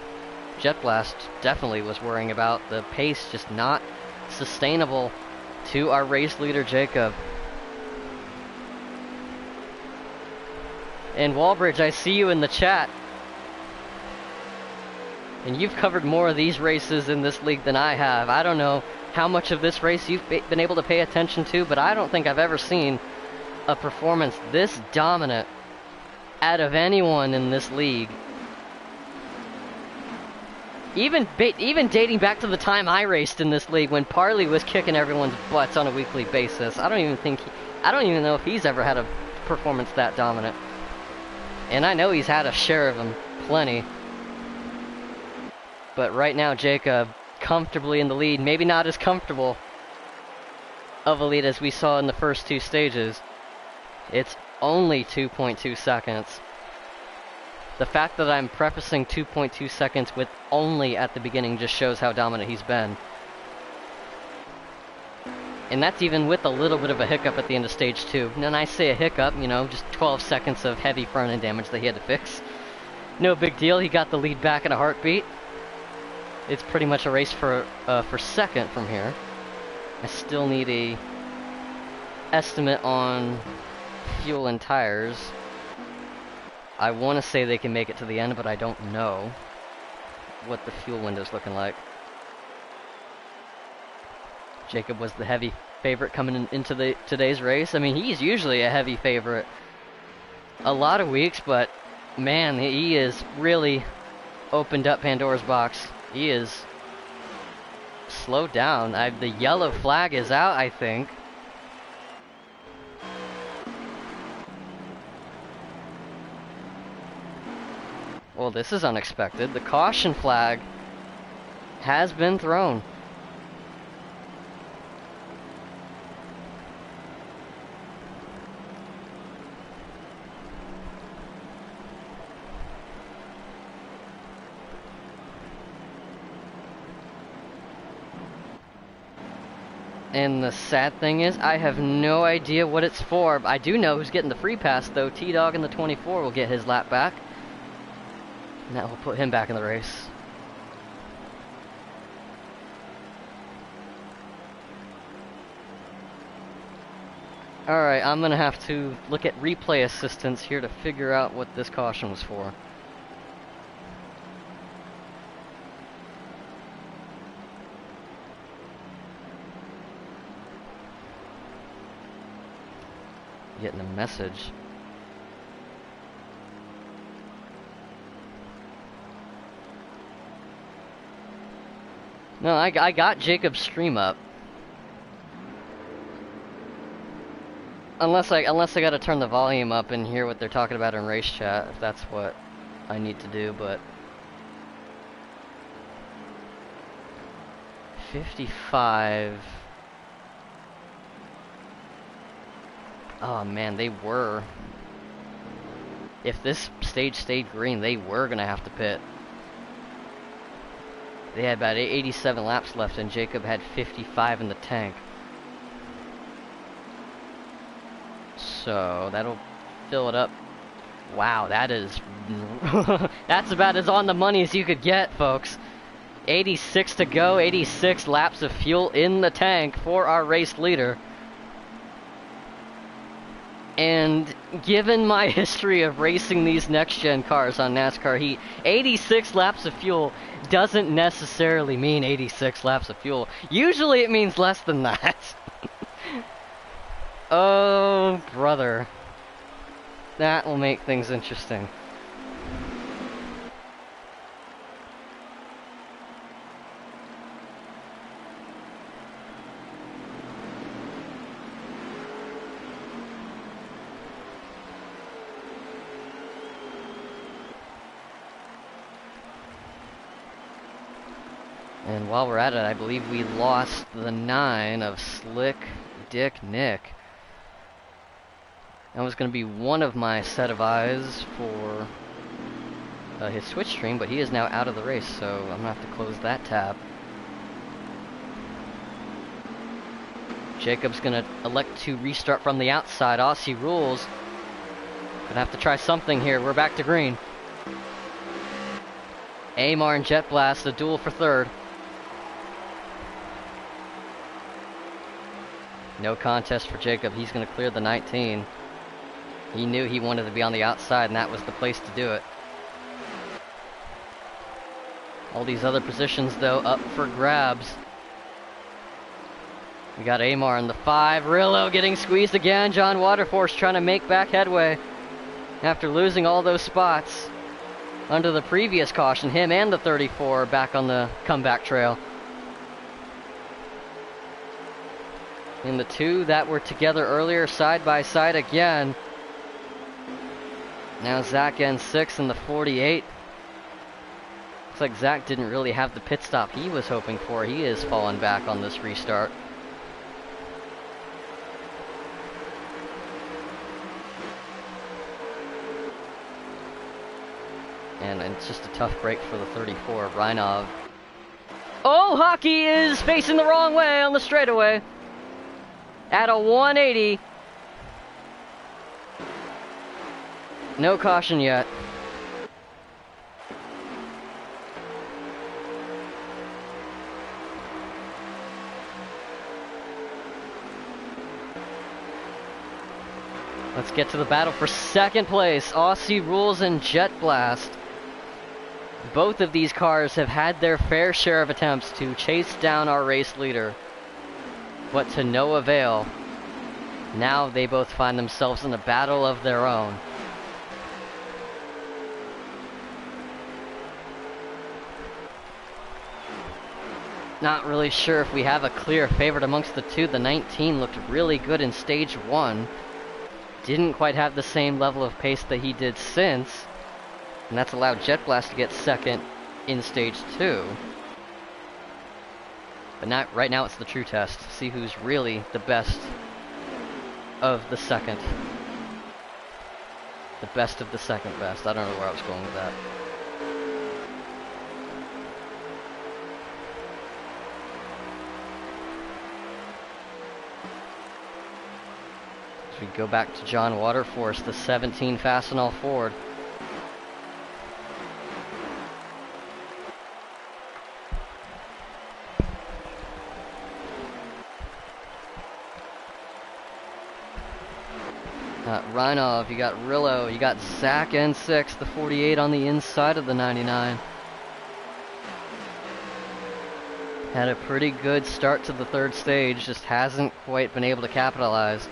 Jet Blast definitely was worrying about. The pace just not sustainable to our race leader, Jacob. And Walbridge, I see you in the chat. And you've covered more of these races in this league than I have. I don't know how much of this race you've been able to pay attention to, but I don't think I've ever seen a performance this dominant out of anyone in this league. Even dating back to the time I raced in this league when Parley was kicking everyone's butts on a weekly basis, I don't even know if he's ever had a performance that dominant. And I know he's had a share of them, plenty. But right now, Jacob comfortably in the lead. Maybe not as comfortable of a lead as we saw in the first two stages. It's only 2.2 seconds. The fact that I'm prefacing 2.2 seconds with only at the beginning just shows how dominant he's been. And that's even with a little bit of a hiccup at the end of stage 2. And I say a hiccup, you know, just 12 seconds of heavy front end damage that he had to fix. No big deal, he got the lead back in a heartbeat. It's pretty much a race for second from here. I still need a estimate on fuel and tires. I want to say they can make it to the end, but I don't know what the fuel window's looking like. Jacob was the heavy favorite coming into today's race. I mean, he's usually a heavy favorite a lot of weeks, but man, he is really opened up Pandora's box. He is slowed down. The yellow flag is out, I think. Well, this is unexpected. The caution flag has been thrown. And the sad thing is, I have no idea what it's for. I do know who's getting the free pass, though. T-Dog in the 24 will get his lap back. And that will put him back in the race. Alright, I'm going to have to look at replay assistance here to figure out what this caution was for. Getting a message. No, I got Jacob's stream up. Unless I gotta turn the volume up and hear what they're talking about in race chat, if that's what I need to do, but 55. Oh man, they were. If this stage stayed green, they were gonna have to pit. They had about 87 laps left, and Jacob had 55 in the tank. So that'll fill it up. Wow, that is that's about as on the money as you could get, folks. 86 to go, 86 laps of fuel in the tank for our race leader. And given my history of racing these next-gen cars on NASCAR Heat, 86 laps of fuel doesn't necessarily mean 86 laps of fuel. Usually it means less than that. Oh, brother. That will make things interesting. And while we're at it, I believe we lost the 9 of Slick Dick Nick. That was going to be one of my set of eyes for his Twitch stream, but he is now out of the race, so I'm going to have to close that tab. Jacob's going to elect to restart from the outside. Aussie rules. Going to have to try something here. We're back to green. Amar and Jet Blast, a duel for third. No contest for Jacob. He's going to clear the 19. He knew he wanted to be on the outside, and that was the place to do it. All these other positions, though, up for grabs. We got Amar in the 5. Rillo getting squeezed again. John Waterforce trying to make back headway after losing all those spots. under the previous caution. Him and the 34 are back on the comeback trail. And the two that were together earlier, side by side again. Now Zach N6 in the 48. Looks like Zach didn't really have the pit stop he was hoping for. He is falling back on this restart. And it's just a tough break for the 34, Reinov. Oh, Hockey is facing the wrong way on the straightaway. At a 180. No caution yet. Let's get to the battle for second place. Aussie Rules and Jet Blast. Both of these cars have had their fair share of attempts to chase down our race leader, but to no avail. Now they both find themselves in a battle of their own. Not really sure if we have a clear favorite amongst the two. The 19 looked really good in stage 1. Didn't quite have the same level of pace that he did since. And that's allowed Jet Blast to get second in stage 2. But right now it's the true test. See who's really the best of the second. The best of the second best. I don't know where I was going with that. As we go back to John Waterforce, the 17 Fastenal Ford. Reinov, you got Rillo, you got Zach N6, the 48 on the inside of the 99. Had a pretty good start to the third stage, just hasn't quite been able to capitalize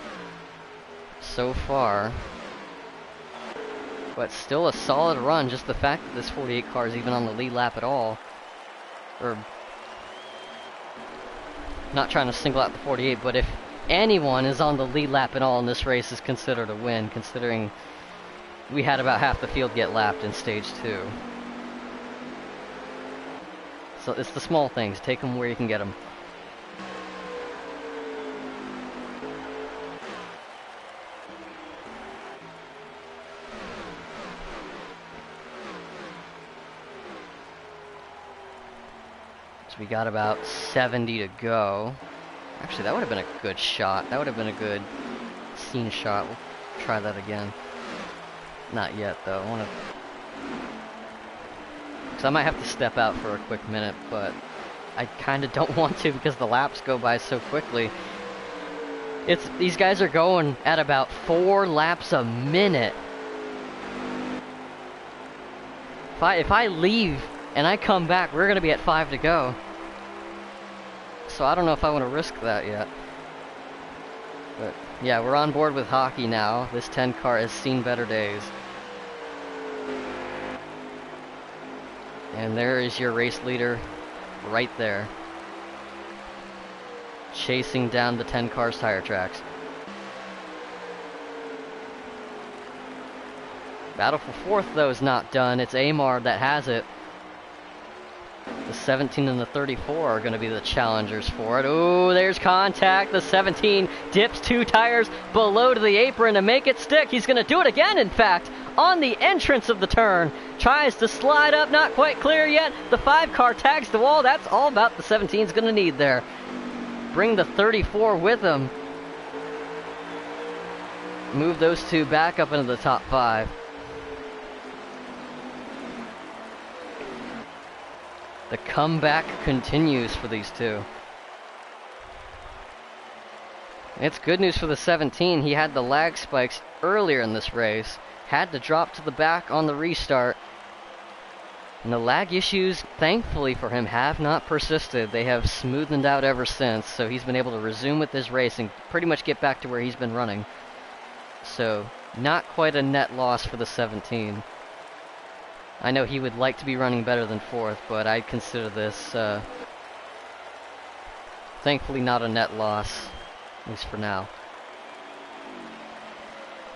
so far. But still a solid run, just the fact that this 48 car is even on the lead lap at all. Or, not trying to single out the 48, but if anyone is on the lead lap at all in this race is considered a win, considering we had about half the field get lapped in stage 2. So it's the small things, take them where you can get them. So we got about 70 to go. Actually, that would have been a good shot. That would have been a good scene shot. We'll try that again. Not yet, though. I want to... Because I might have to step out for a quick minute, but I kind of don't want to because the laps go by so quickly. These guys are going at about 4 laps a minute. If I leave and I come back, we're going to be at 5 to go. So I don't know if I want to risk that yet. But yeah, we're on board with Hockey now. This 10 car has seen better days. And there is your race leader right there. Chasing down the 10 cars tire tracks. Battle for fourth, though, is not done. It's Amar that has it. The 17 and the 34 are going to be the challengers for it. Ooh, there's contact. The 17 dips 2 tires below to the apron to make it stick. He's going to do it again, in fact, on the entrance of the turn. Tries to slide up, not quite clear yet. The 5 car tags the wall. That's all about the 17's going to need there. Bring the 34 with him. Move those 2 back up into the top 5. The comeback continues for these 2. It's good news for the 17. He had the lag spikes earlier in this race. Had to drop to the back on the restart. And the lag issues, thankfully for him, have not persisted. They have smoothened out ever since. So he's been able to resume with his race and pretty much get back to where he's been running. So, not quite a net loss for the 17. I know he would like to be running better than 4th, but I'd consider this, thankfully not a net loss, at least for now.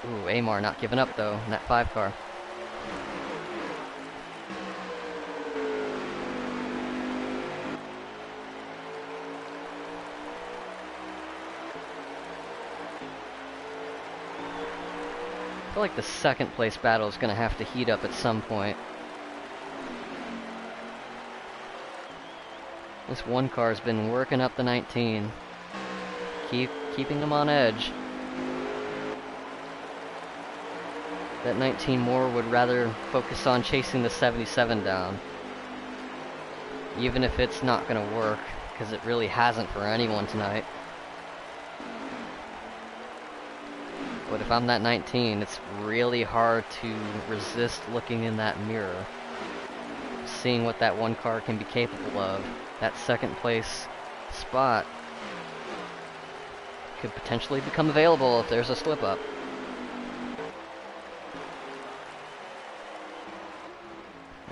Ooh, Amar not giving up though, in that 5 car. I feel like the 2nd place battle is going to have to heat up at some point. This 1 car has been working up the 19. Keeping them on edge. That 19 more would rather focus on chasing the 77 down. Even if it's not going to work, because it really hasn't for anyone tonight. But if I'm that 19, it's really hard to resist looking in that mirror. Seeing what that 1 car can be capable of. That 2nd place spot could potentially become available if there's a slip up.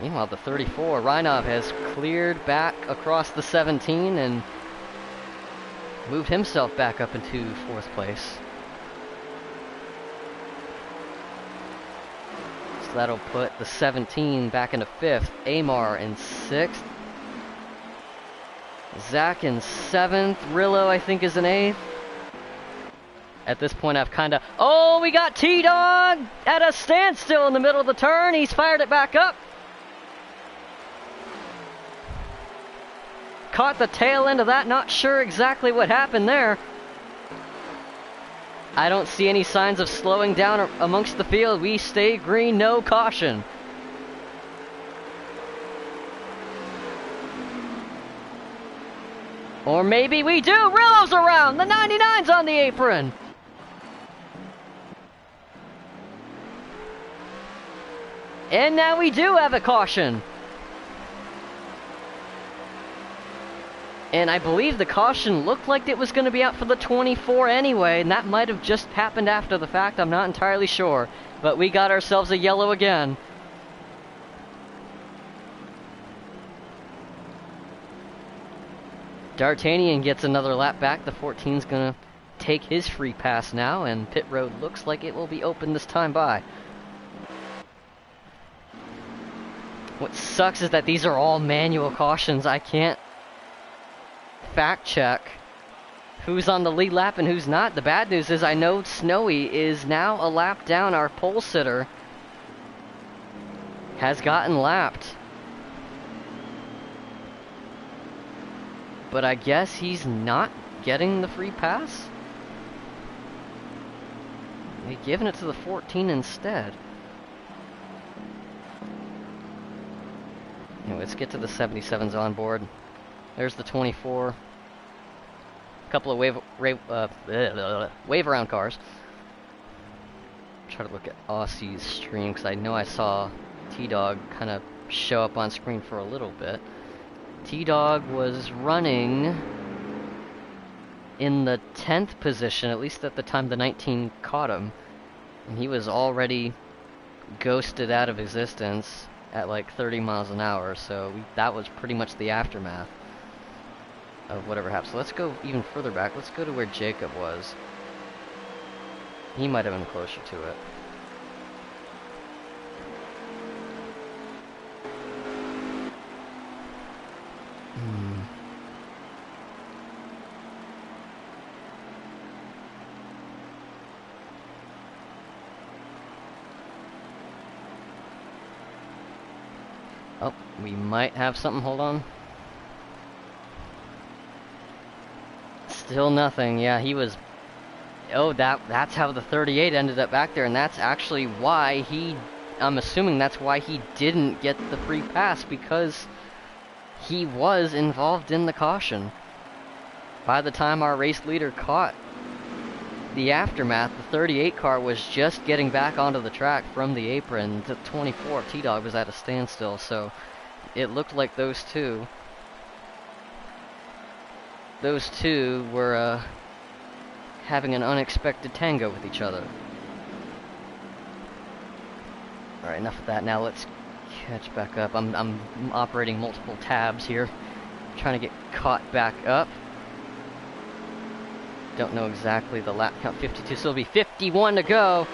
Meanwhile, the 34, Reinov has cleared back across the 17 and moved himself back up into 4th place. So that'll put the 17 back into 5th, Amar in 6th, Zach in 7th, Rillo I think is in 8th. At this point I've kinda... Oh, we got T-Dog at a standstill in the middle of the turn. He's fired it back up. Caught the tail end of that, not sure exactly what happened there. I don't see any signs of slowing down amongst the field. We stay green, no caution. Or maybe we do. Rillo's around. The 99's on the apron. And now we do have a caution. And I believe the caution looked like it was going to be out for the 24 anyway, and that might have just happened after the fact, I'm not entirely sure. But we got ourselves a yellow again. D'Artagnan gets another lap back, the 14's going to take his free pass now, and pit road looks like it will be open this time by. What sucks is that these are all manual cautions. I can't fact check who's on the lead lap and who's not. The bad news is I know Snowy is now a lap down. Our pole sitter has gotten lapped. But I guess he's not getting the free pass? They're giving it to the 14 instead. Anyway, let's get to the 77s on board. There's the 24. A couple of wave around cars. Try to look at Aussie's stream because I know I saw T-Dog kind of show up on screen for a little bit. T-Dog was running in the 10th position, at least at the time the 19 caught him. And he was already ghosted out of existence at like 30 miles an hour, so that was pretty much the aftermath of whatever happened. So let's go even further back. Let's go to where Jacob was. He might have been closer to it. Oh, we might have something. Hold on. Still nothing. Yeah, he was... Oh, that's how the 38 ended up back there, and that's actually why he... I'm assuming that's why he didn't get the free pass, because he was involved in the caution. By the time our race leader caught the aftermath, the 38 car was just getting back onto the track from the apron. The 24 T-Dog was at a standstill, so it looked like those two were having an unexpected tango with each other. Alright, enough of that. Now let's catch back up. I'm operating multiple tabs here, trying to get caught back up. Don't know exactly the lap count. 52, so it'll be 51 to go.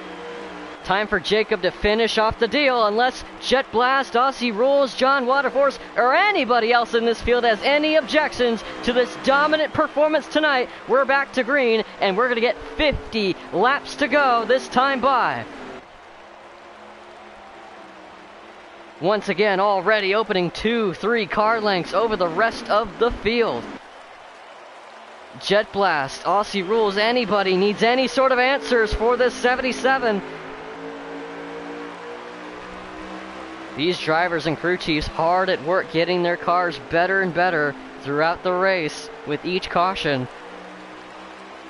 Time for Jacob to finish off the deal, unless Jet Blast, Aussie Rules, John Waterforce, or anybody else in this field has any objections to this dominant performance tonight. We're back to green, and we're going to get 50 laps to go this time by. Once again, already opening 2-3 car lengths over the rest of the field. Jet Blast, Aussie Rules, anybody needs any sort of answers for this 77. These drivers and crew chiefs hard at work getting their cars better and better throughout the race with each caution.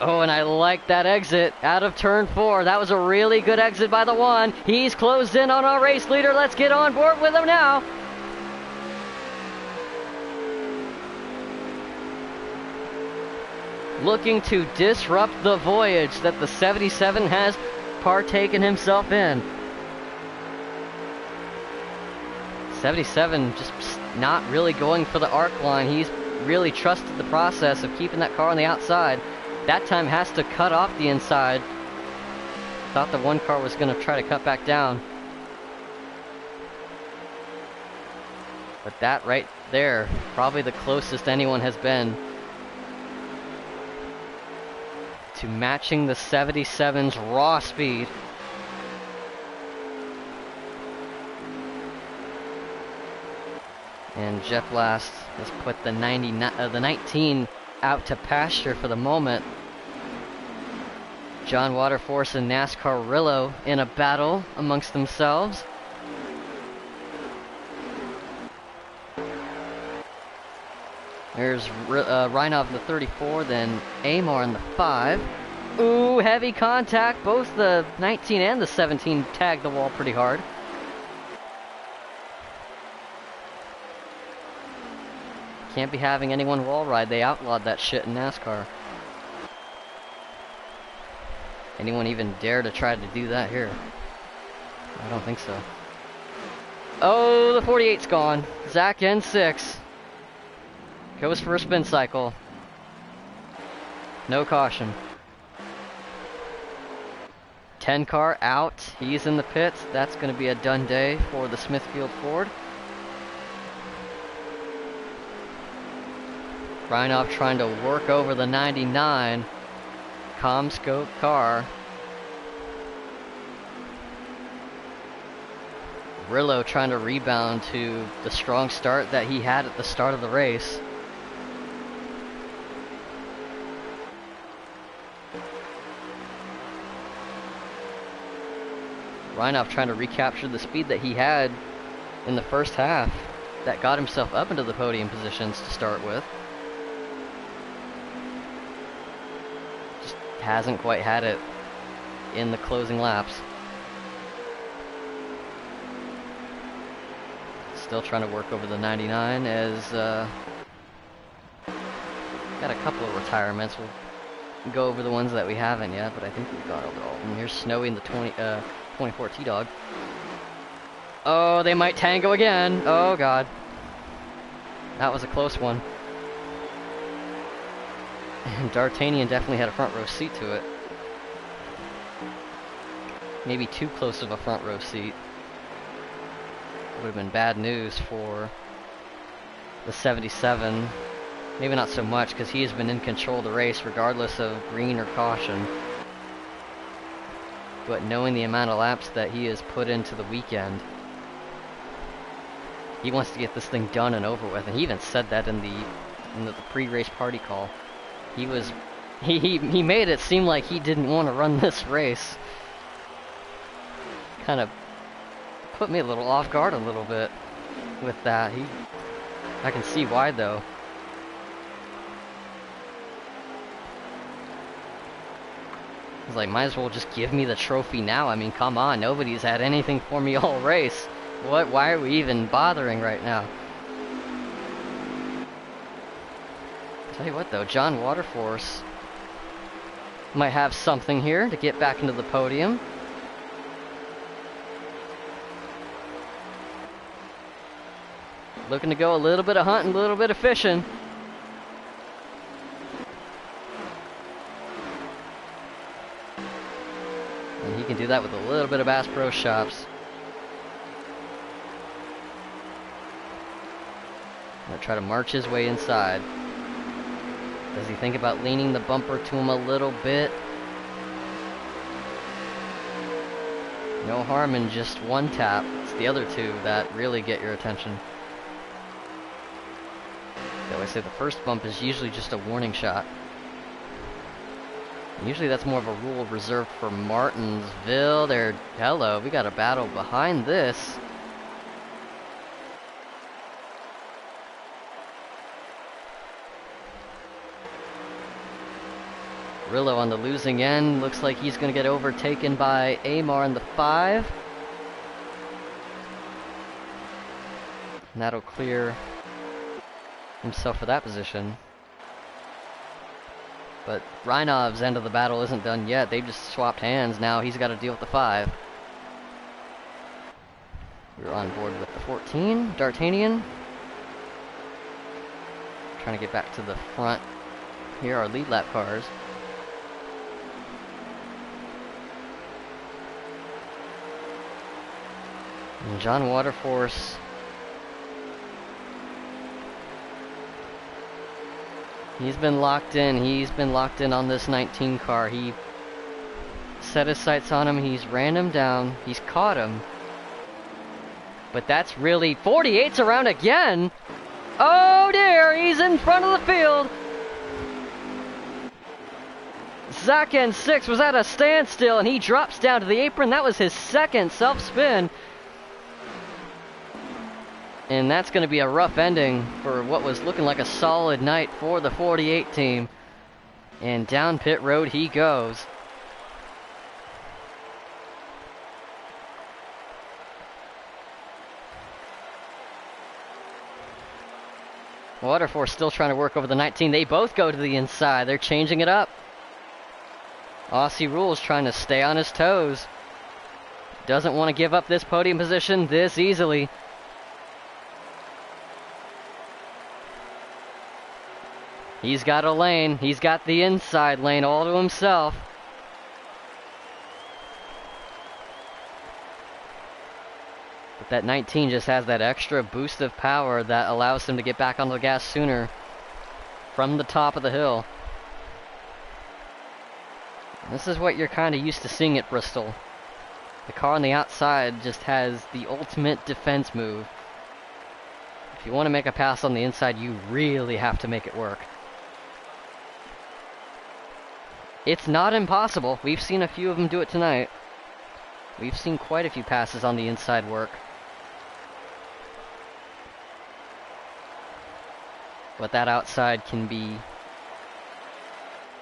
Oh, and I like that exit out of turn 4. That was a really good exit by the one. He's closed in on our race leader. Let's get on board with him now. Looking to disrupt the voyage that the 77 has partaken himself in. 77 just not really going for the arc line. He's really trusted the process of keeping that car on the outside. That time has to cut off the inside. Thought the one car was going to try to cut back down. But that right there, probably the closest anyone has been to matching the 77's raw speed. And Jet Blast has put the 19 out to pasture for the moment. John Waterforce and NASCAR Rillo in a battle amongst themselves. There's Reinov in the 34, then Amar in the 5. Ooh, heavy contact. Both the 19 and the 17 tagged the wall pretty hard. Can't be having anyone wall ride. They outlawed that shit in NASCAR. Anyone even dare to try to do that here? I don't think so. Oh, the 48's gone. Zach N6 goes for a spin cycle. No caution. 10 car out. He's in the pits. That's going to be a done day for the Smithfield Ford. Reinov trying to work over the 99 Comscope car. Rillo trying to rebound to the strong start that he had at the start of the race. Reinov trying to recapture the speed that he had in the first half that got himself up into the podium positions to start with. Hasn't quite had it in the closing laps. Still trying to work over the 99 as got a couple of retirements. We'll go over the ones that we haven't yet, but I think we've gone over all of them. Here's Snowy in the 24 T-Dog. Oh, they might tango again. Oh god. That was a close one. And D'Artagnan definitely had a front row seat to it. Maybe too close of a front row seat. Would have been bad news for the 77. Maybe not so much, because he has been in control of the race regardless of green or caution. But knowing the amount of laps that he has put into the weekend, he wants to get this thing done and over with. And he even said that in the pre-race party call. He made it seem like he didn't want to run this race. Kind of put me a little off guard a little bit with that. I can see why though. He's like, might as well just give me the trophy now. I mean, come on, nobody's had anything for me all race. Why are we even bothering right now? Tell you what though, John Waterforce might have something here to get back into the podium. looking to go a little bit of hunting, a little bit of fishing. And he can do that with a little bit of Bass Pro Shops. Gonna try to march his way inside. Does he think about leaning the bumper to him a little bit? No harm in just one tap. It's the other two that really get your attention. Though I say the first bump is usually just a warning shot. Usually that's more of a rule reserved for Martinsville. There, hello, we got a battle behind this. Rillo on the losing end. Looks like he's going to get overtaken by Amar in the 5. And that'll clear himself for that position. But Reinov's end of the battle isn't done yet. They just swapped hands. Now he's got to deal with the 5. We're on board with the 14. D'Artagnan. Trying to get back to the front. Here are lead lap cars. And John Waterforce. He's been locked in. He's been locked in on this 19 car. He set his sights on him. He's ran him down. He's caught him. But that's really... 48's around again! Oh dear! He's in front of the field! Zach N6 was at a standstill and he drops down to the apron. That was his second self-spin. And that's going to be a rough ending for what was looking like a solid night for the 48 team. And down pit road he goes. Waterforce still trying to work over the 19. They both go to the inside. They're changing it up. Aussie Rules trying to stay on his toes. Doesn't want to give up this podium position this easily. He's got a lane. He's got the inside lane all to himself. But that 19 just has that extra boost of power that allows him to get back on the gas sooner from the top of the hill. This is what you're kind of used to seeing at Bristol. The car on the outside just has the ultimate defense move. If you want to make a pass on the inside, you really have to make it work. It's not impossible. We've seen a few of them do it tonight. We've seen quite a few passes on the inside work. But that outside can be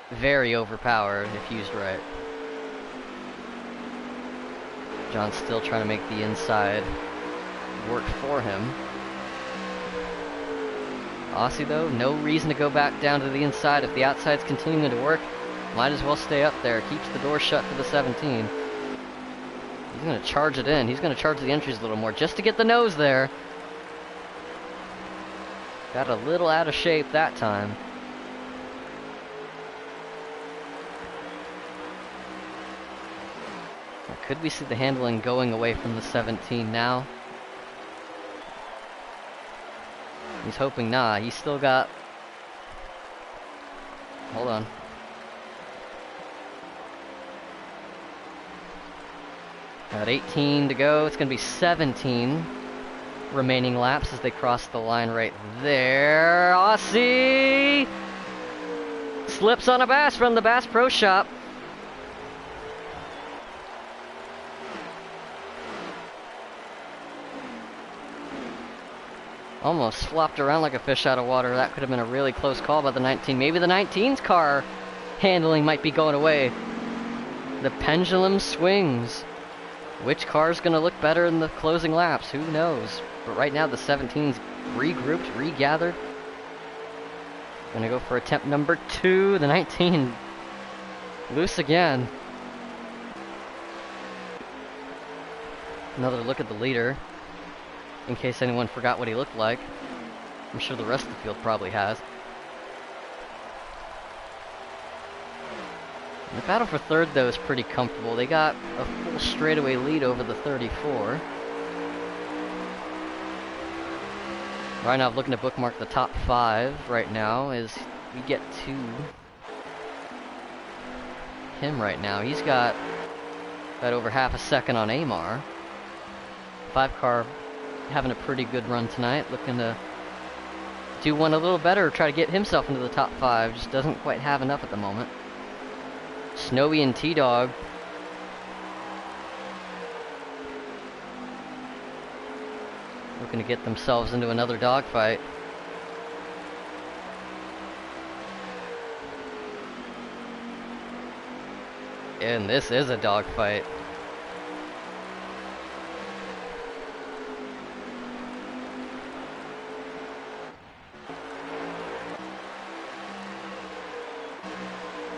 very overpowered if used right. John's still trying to make the inside work for him. Aussie though, no reason to go back down to the inside. If the outside's continuing to work, might as well stay up there. Keeps the door shut for the 17. He's going to charge it in. He's going to charge the entries a little more just to get the nose there. Got a little out of shape that time. Could we see the handling going away from the 17 now? He's hoping not. He's still got... Hold on. Got 18 to go. It's going to be 17 remaining laps as they cross the line right there. Aussie slips on a bass from the Bass Pro Shop. Almost flopped around like a fish out of water. That could have been a really close call by the 19. Maybe the 19's car handling might be going away. The pendulum swings. Which car's going to look better in the closing laps? Who knows? But right now the 17's regrouped, regathered. Going to go for attempt number 2. The 19 loose again. Another look at the leader, in case anyone forgot what he looked like. I'm sure the rest of the field probably has. The battle for third, though, is pretty comfortable. They got a full straightaway lead over the 34. Right now, I'm looking to bookmark the top 5 right now as we get to him right now. He's got about over half a second on Amar. 5 car having a pretty good run tonight, looking to do one a little better, try to get himself into the top 5. Just doesn't quite have enough at the moment. Snowy and T-Dog looking to get themselves into another dogfight. And this is a dogfight.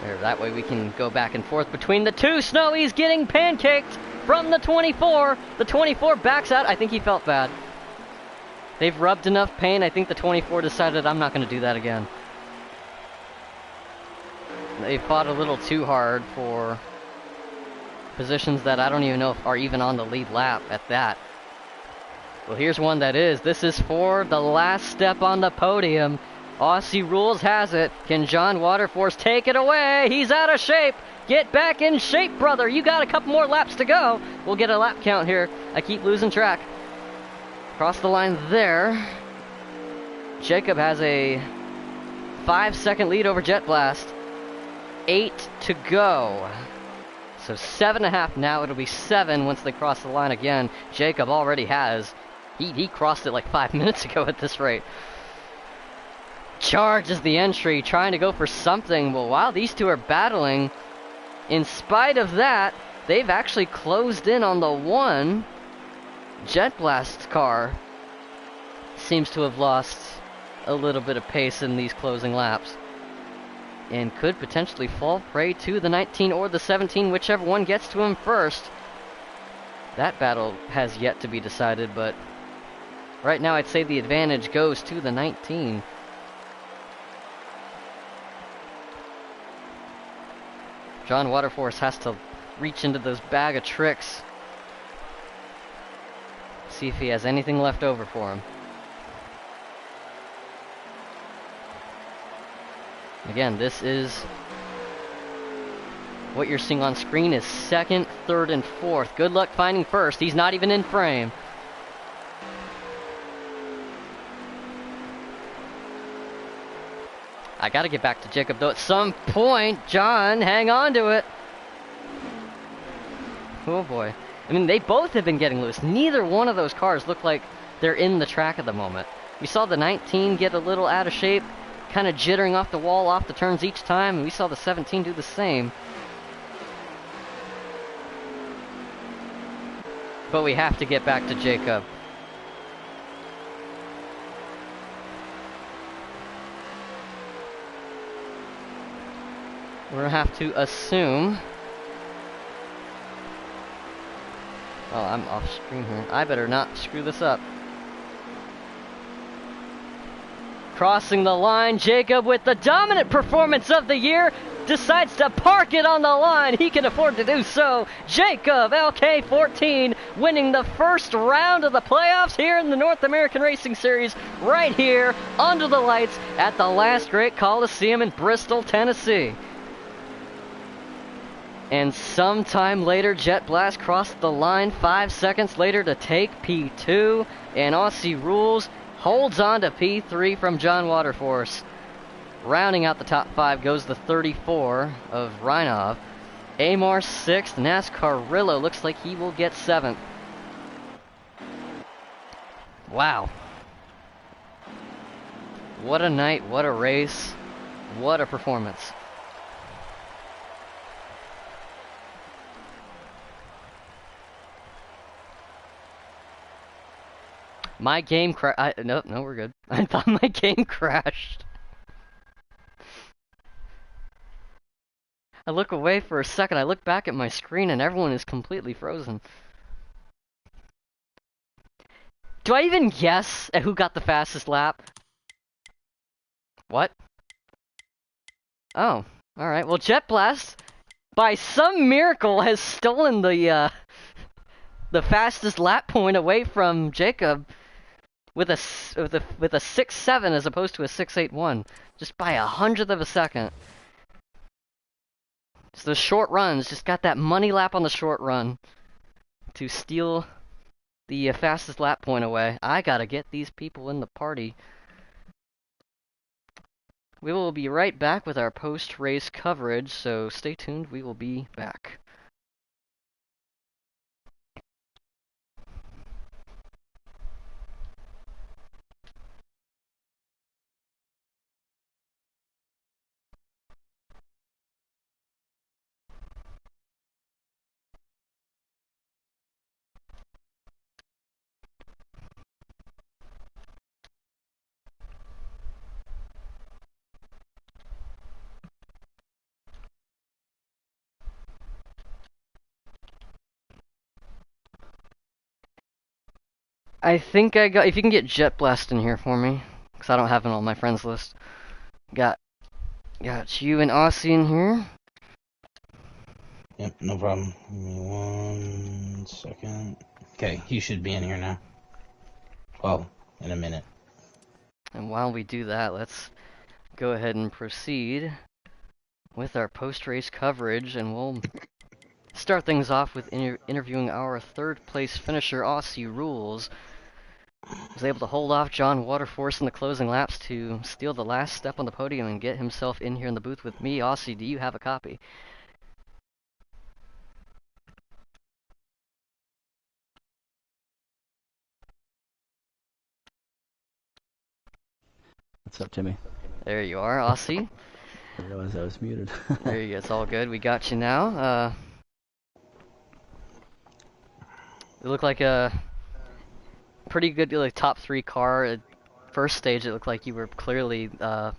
There, that way we can go back and forth between the two. Snowy's getting pancaked from the 24. The 24 backs out. I think he felt bad. They've rubbed enough pain. I think the 24 decided, I'm not going to do that again. They fought a little too hard for positions that I don't even know if are even on the lead lap at that. Well, here's one that is. This is for the last step on the podium. Aussie Rules has it. Can John Waterforce take it away? He's out of shape. Get back in shape, brother. You got a couple more laps to go. We'll get a lap count here. I keep losing track. Across the line there. Jacob has a 5-second lead over Jet Blast. 8 to go. So 7.5 now. It'll be 7 once they cross the line again. Jacob already has. He crossed it like 5 minutes ago at this rate. Charges the entry, trying to go for something. Well, while these two are battling, in spite of that, they've actually closed in on the 1. Jet Blast's car seems to have lost a little bit of pace in these closing laps and could potentially fall prey to the 19 or the 17, whichever one gets to him first. That battle has yet to be decided, but right now I'd say the advantage goes to the 19. John Waterforce has to reach into those bag of tricks. See if he has anything left over for him. Again, this is what you're seeing on screen is 2nd, 3rd, and 4th. Good luck finding first. He's not even in frame. I gotta get back to Jacob, though, at some point. John, hang on to it. Oh, boy. I mean, they both have been getting loose. Neither one of those cars look like they're in the track at the moment. We saw the 19 get a little out of shape, kind of jittering off the wall, off the turns each time, and we saw the 17 do the same. But we have to get back to Jacob. We're going to have to assume... Oh, I'm off screen here. I better not screw this up. Crossing the line, Jacob with the dominant performance of the year decides to park it on the line. He can afford to do so. Jacob, LK14, winning the first round of the playoffs here in the North American Racing Series, right here under the lights at the last great Coliseum in Bristol, Tennessee. And sometime later, Jet Blast crossed the line 5 seconds later to take P2, and Aussie Rules holds on to P3 from John Waterforce. Rounding out the top 5 goes the 34 of Reinov. Amar 6th, NASCARillo looks like he will get 7th. Wow. What a night, what a race, what a performance. My game no, we're good. I thought my game crashed. I look away for a second, I look back at my screen and everyone is completely frozen. Do I even guess at who got the fastest lap? What? Oh, alright. Well, Jet Blast, by some miracle, has stolen the fastest lap point away from Jacob with a 6.7 as opposed to a 6.81, just by 100th of a second. So the short runs just got that money lap on the short run to steal the fastest lap point away. I gotta get these people in the party. We will be right back with our post-race coverage, so stay tuned. We will be back. I think I got. If you can get Jet Blast in here for me, because I don't have him on my friends list. Got you and Aussie in here. Yep, no problem. Give me 1 second. Okay, he should be in here now. Well, in a minute. And while we do that, let's go ahead and proceed with our post-race coverage, and we'll start things off with interviewing our third-place finisher, Aussie Rules. Was able to hold off John Waterforce in the closing laps to steal the last step on the podium and get himself in here in the booth with me. Aussie, do you have a copy? What's up, Timmy? There you are, Aussie. I realized I was muted. There you go, it's all good. We got you now. It looked like a pretty good, like, top 3 car. At first stage, it looked like you were clearly the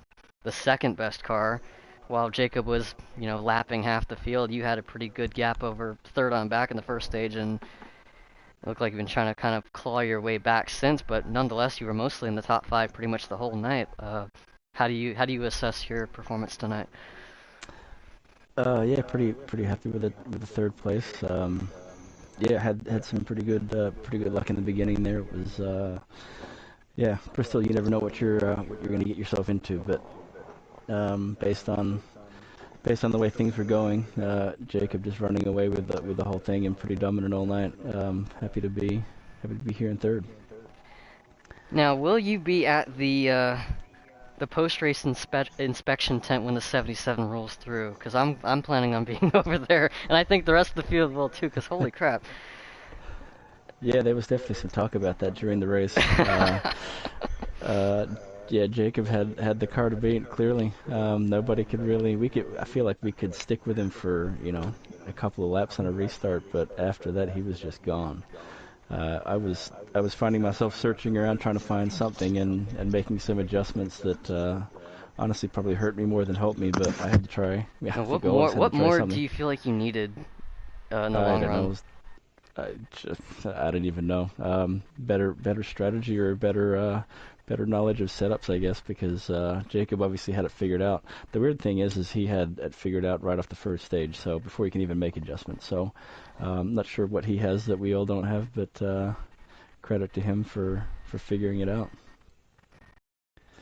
second best car, while Jacob was, lapping half the field. You had a pretty good gap over third on back in the first stage, and it looked like you've been trying to kind of claw your way back since, but nonetheless, you were mostly in the top 5 pretty much the whole night. How do you assess your performance tonight? Yeah, pretty happy with the third place. Yeah, had some pretty good luck in the beginning there. It was yeah, Bristol. You never know what you're going to get yourself into, but based on the way things were going, Jacob just running away with the whole thing and pretty dominant all night. Happy to be here in third. Now, will you be at the post-race inspection tent when the 77 rolls through? Because I'm planning on being over there, and I think the rest of the field will too. Because holy crap! Yeah, there was definitely some talk about that during the race. Yeah, Jacob had the car to beat clearly. Nobody could really. I feel like we could stick with him for a couple of laps on a restart, but after that he was just gone. I was finding myself searching around trying to find something and making some adjustments that honestly probably hurt me more than helped me, but I had to try. Yeah, what more do you feel like you needed in the long run? I don't even know. Better strategy or better knowledge of setups, I guess, because Jacob obviously had it figured out. The weird thing is he had it figured out right off the first stage, so before he can even make adjustments. So I'm not sure what he has that we all don't have, but credit to him for figuring it out.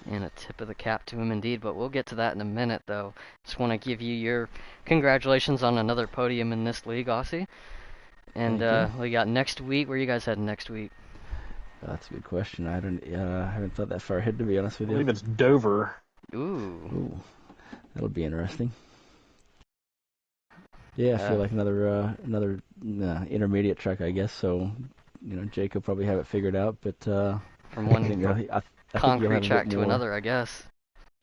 And a tip of the cap to him indeed, but we'll get to that in a minute, though. Just want to give you your congratulations on another podium in this league, Aussie. And we got next week. Where are you guys heading next week? That's a good question. I haven't thought that far ahead, to be honest with you. I believe it's Dover. Ooh. That'll be interesting. Yeah, I feel like another intermediate track, I guess. So, Jacob probably have it figured out, but from one concrete track to another, I guess.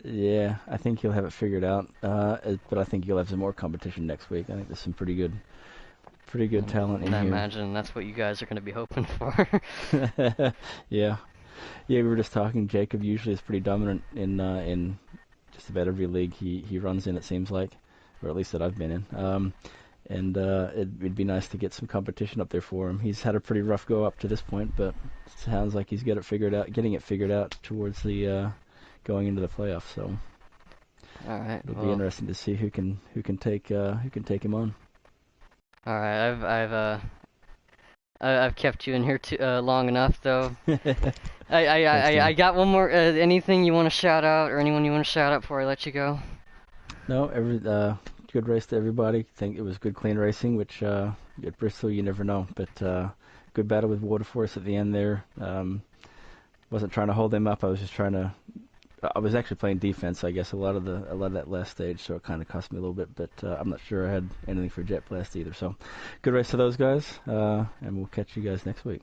Yeah, I think he'll have it figured out. But I think you'll have some more competition next week. I think there's some pretty good talent in here. I imagine that's what you guys are going to be hoping for. Yeah, we were just talking. Jacob usually is pretty dominant in just about every league he runs in, it seems like, or at least that I've been in. And it'd be nice to get some competition up there for him. He's had a pretty rough go up to this point, but it sounds like he's getting it figured out towards the going into the playoffs. So All right. it'll be Well, interesting to see who can take him on. all right. I've kept you in here too long enough, though. Thanks, I Tim. got one more. Anything you want to shout out, or anyone you want to shout out before I let you go? No, good race to everybody. Think it was good, clean racing. Which at Bristol you never know, but good battle with Waterforce at the end there. Wasn't trying to hold them up. I was just trying to. I was actually playing defense, I guess, a lot of that last stage, so it kind of cost me a little bit. But I'm not sure I had anything for Jet Blast either. So, good race to those guys, and we'll catch you guys next week.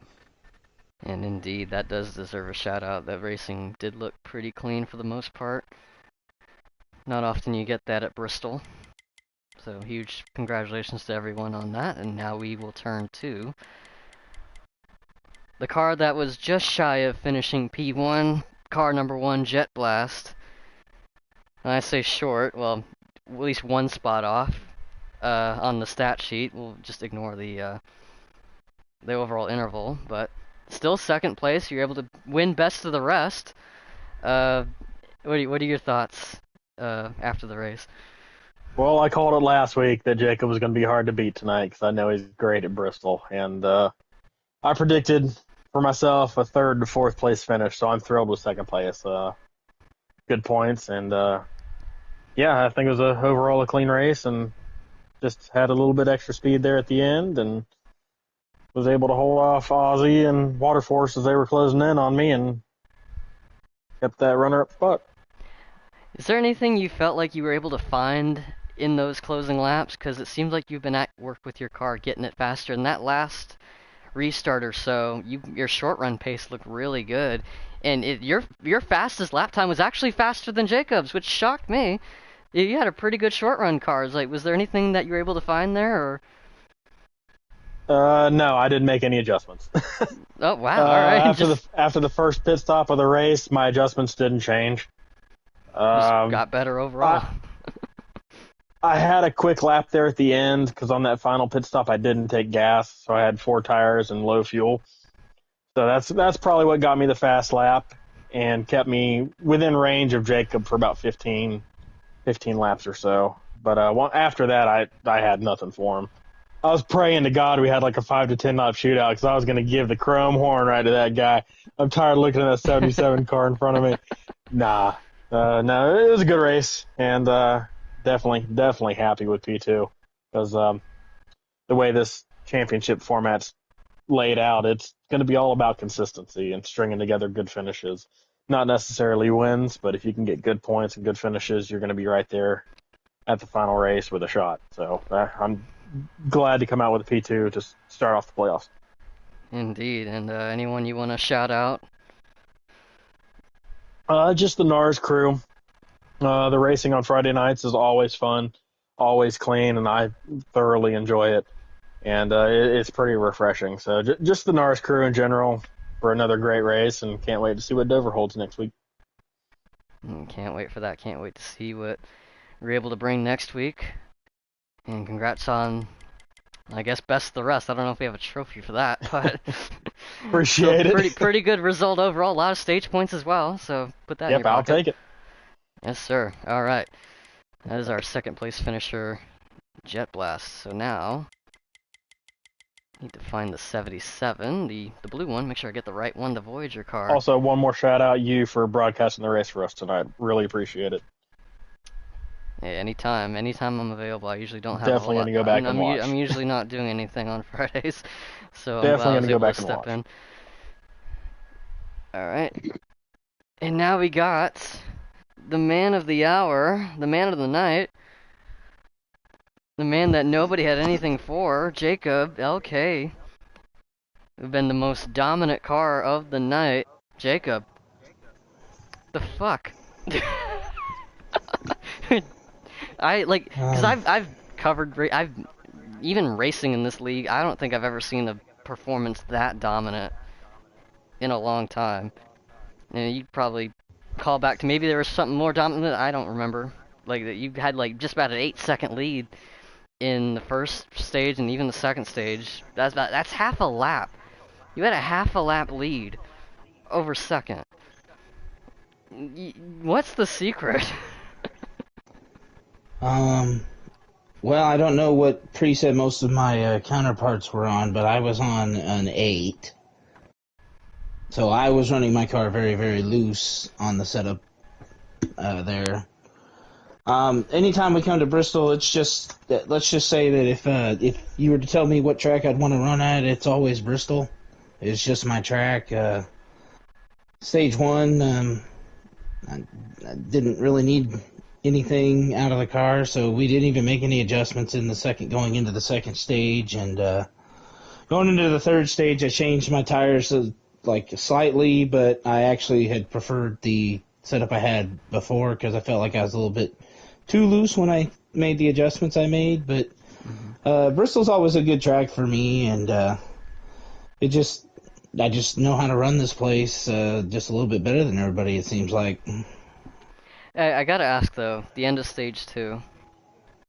And indeed, that does deserve a shout out. The racing did look pretty clean for the most part. Not often you get that at Bristol. So huge congratulations to everyone on that. And now we will turn to the car that was just shy of finishing P1, car number 1, Jet Blast. And I say short, well, at least one spot off on the stat sheet. We'll just ignore the overall interval, but still second place. You're able to win best of the rest. What are your thoughts after the race? Well, I called it last week that Jacob was going to be hard to beat tonight because I know he's great at Bristol. And I predicted for myself a third to fourth place finish, so I'm thrilled with second place. Good points. And, yeah, I think it was overall a clean race and just had a little bit extra speed there at the end and was able to hold off Ozzy and Waterforce as they were closing in on me and kept that runner-up spot. Is there anything you felt like you were able to find in those closing laps? Because it seems like you've been at work with your car, getting it faster. And that last restart or so, your short run pace looked really good. And your fastest lap time was actually faster than Jacob's, which shocked me. You had a pretty good short run cars. Like, was there anything that you were able to find there? Or No, I didn't make any adjustments. oh wow, all right. After the first pit stop of the race, my adjustments didn't change. Just got better overall. I had a quick lap there at the end because on that final pit stop I didn't take gas, so I had 4 tires and low fuel. So that's probably what got me the fast lap and kept me within range of Jacob for about 15 laps or so. But after that, I had nothing for him. I was praying to God we had like a 5 to 10 lap shootout because I was going to give the chrome horn right to that guy. I'm tired of looking at that 77 car in front of me. Nah. No, it was a good race, and definitely happy with P2 because the way this championship format's laid out, it's going to be all about consistency and stringing together good finishes. Not necessarily wins, but if you can get good points and good finishes, you're going to be right there at the final race with a shot. So I'm glad to come out with a P2 to start off the playoffs. Indeed. And anyone you want to shout out? Just the NARS crew. The racing on Friday nights is always fun, always clean, and I thoroughly enjoy it. And it's pretty refreshing. So just the NARS crew in general for another great race, and can't wait to see what Dover holds next week. Can't wait for that. Can't wait to see what we're able to bring next week. And congrats on, I guess, best of the rest. I don't know if we have a trophy for that, but appreciate it. Pretty good result overall. A lot of stage points as well. So put that in your pocket. I'll take it. Yes, sir. All right. That is our second place finisher, Jet Blast. So now, need to find the 77, the blue one. Make sure I get the right one, the Voyager car. Also, one more shout out you for broadcasting the race for us tonight. Really appreciate it. Yeah, anytime I'm available. I usually don't have definitely a gonna go back and watch. I'm usually not doing anything on Fridays, so definitely I'm gonna go back to and step watch. in. All right, and now we got the man of the hour, the man of the night, the man that nobody had anything for, Jacob LK. Who've been the most dominant car of the night, Jacob. The fuck. Because I've covered, I've even racing in this league. I don't think I've ever seen a performance that dominant in a long time. And you'd probably call back to maybe there was something more dominant that I don't remember. Like that you had like just about an 8-second lead in the first stage and even the second stage. That's half a lap. You had a half a lap lead over second. What's the secret? Um, well, I don't know what preset most of my counterparts were on, but I was on an 8. So I was running my car very, very loose on the setup there. Anytime we come to Bristol, it's just let's just say that if you were to tell me what track I'd want to run at, it's always Bristol. It's just my track. Stage 1, I didn't really need anything out of the car, so we didn't even make any adjustments in the second going into the second stage, and going into the third stage, I changed my tires like slightly, but I actually had preferred the setup I had before because I felt like I was a little bit too loose when I made the adjustments I made. But Bristol's always a good track for me, and I just know how to run this place just a little bit better than everybody. It seems like. I gotta ask though, the end of stage 2.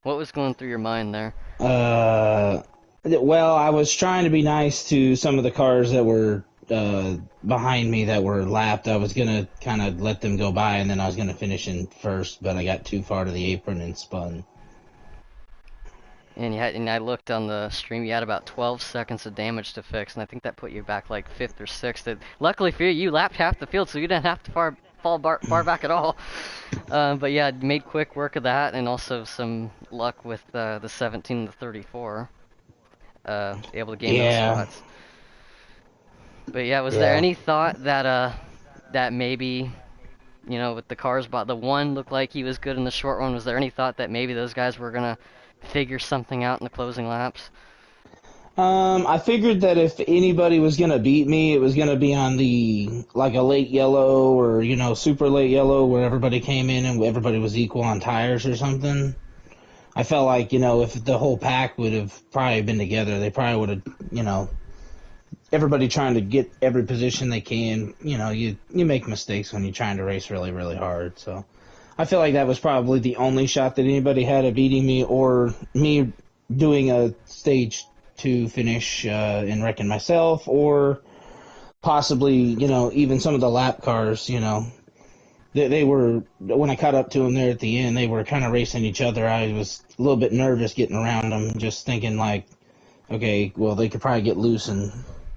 What was going through your mind there? Well, I was trying to be nice to some of the cars that were behind me that were lapped. I was gonna kind of let them go by, and then I was gonna finish in first, but I got too far to the apron and spun. And I looked on the stream, you had about 12 seconds of damage to fix, and I think that put you back like 5th or 6th. Luckily for you, you lapped half the field, so you didn't have to fall far back at all. But yeah, made quick work of that, and also some luck with the 17 and the 34. Able to gain those Yeah, spots. But yeah, was there yeah. any thought that maybe, with the cars, the one looked like he was good in the short run, was there any thought that maybe those guys were gonna figure something out in the closing laps? I figured that if anybody was gonna beat me, it was gonna be on the like a late yellow or super late yellow where everybody came in and everybody was equal on tires or something. I felt like if the whole pack would have probably been together, they probably would have everybody trying to get every position they can. You make mistakes when you're trying to race really really hard. So I feel like that was probably the only shot that anybody had at beating me or me doing a stage 2 finish and wrecking myself, or possibly even some of the lap cars. They were, when I caught up to them there at the end, they were kind of racing each other. I was a little bit nervous getting around them, just thinking like, okay, well they could probably get loose and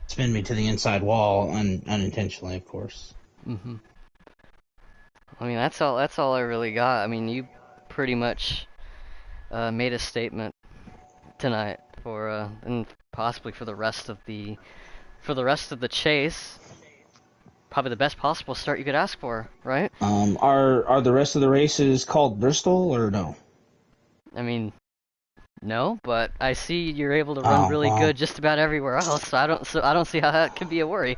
spin me to the inside wall unintentionally, of course. Hmm. I mean, that's all I really got. I mean, you pretty much made a statement tonight and possibly for the rest of the chase. Probably the best possible start you could ask for, right? Are the rest of the races called Bristol or no? I mean, no, but I see you're able to run Oh really well. good just about everywhere else. So I don't see how that could be a worry.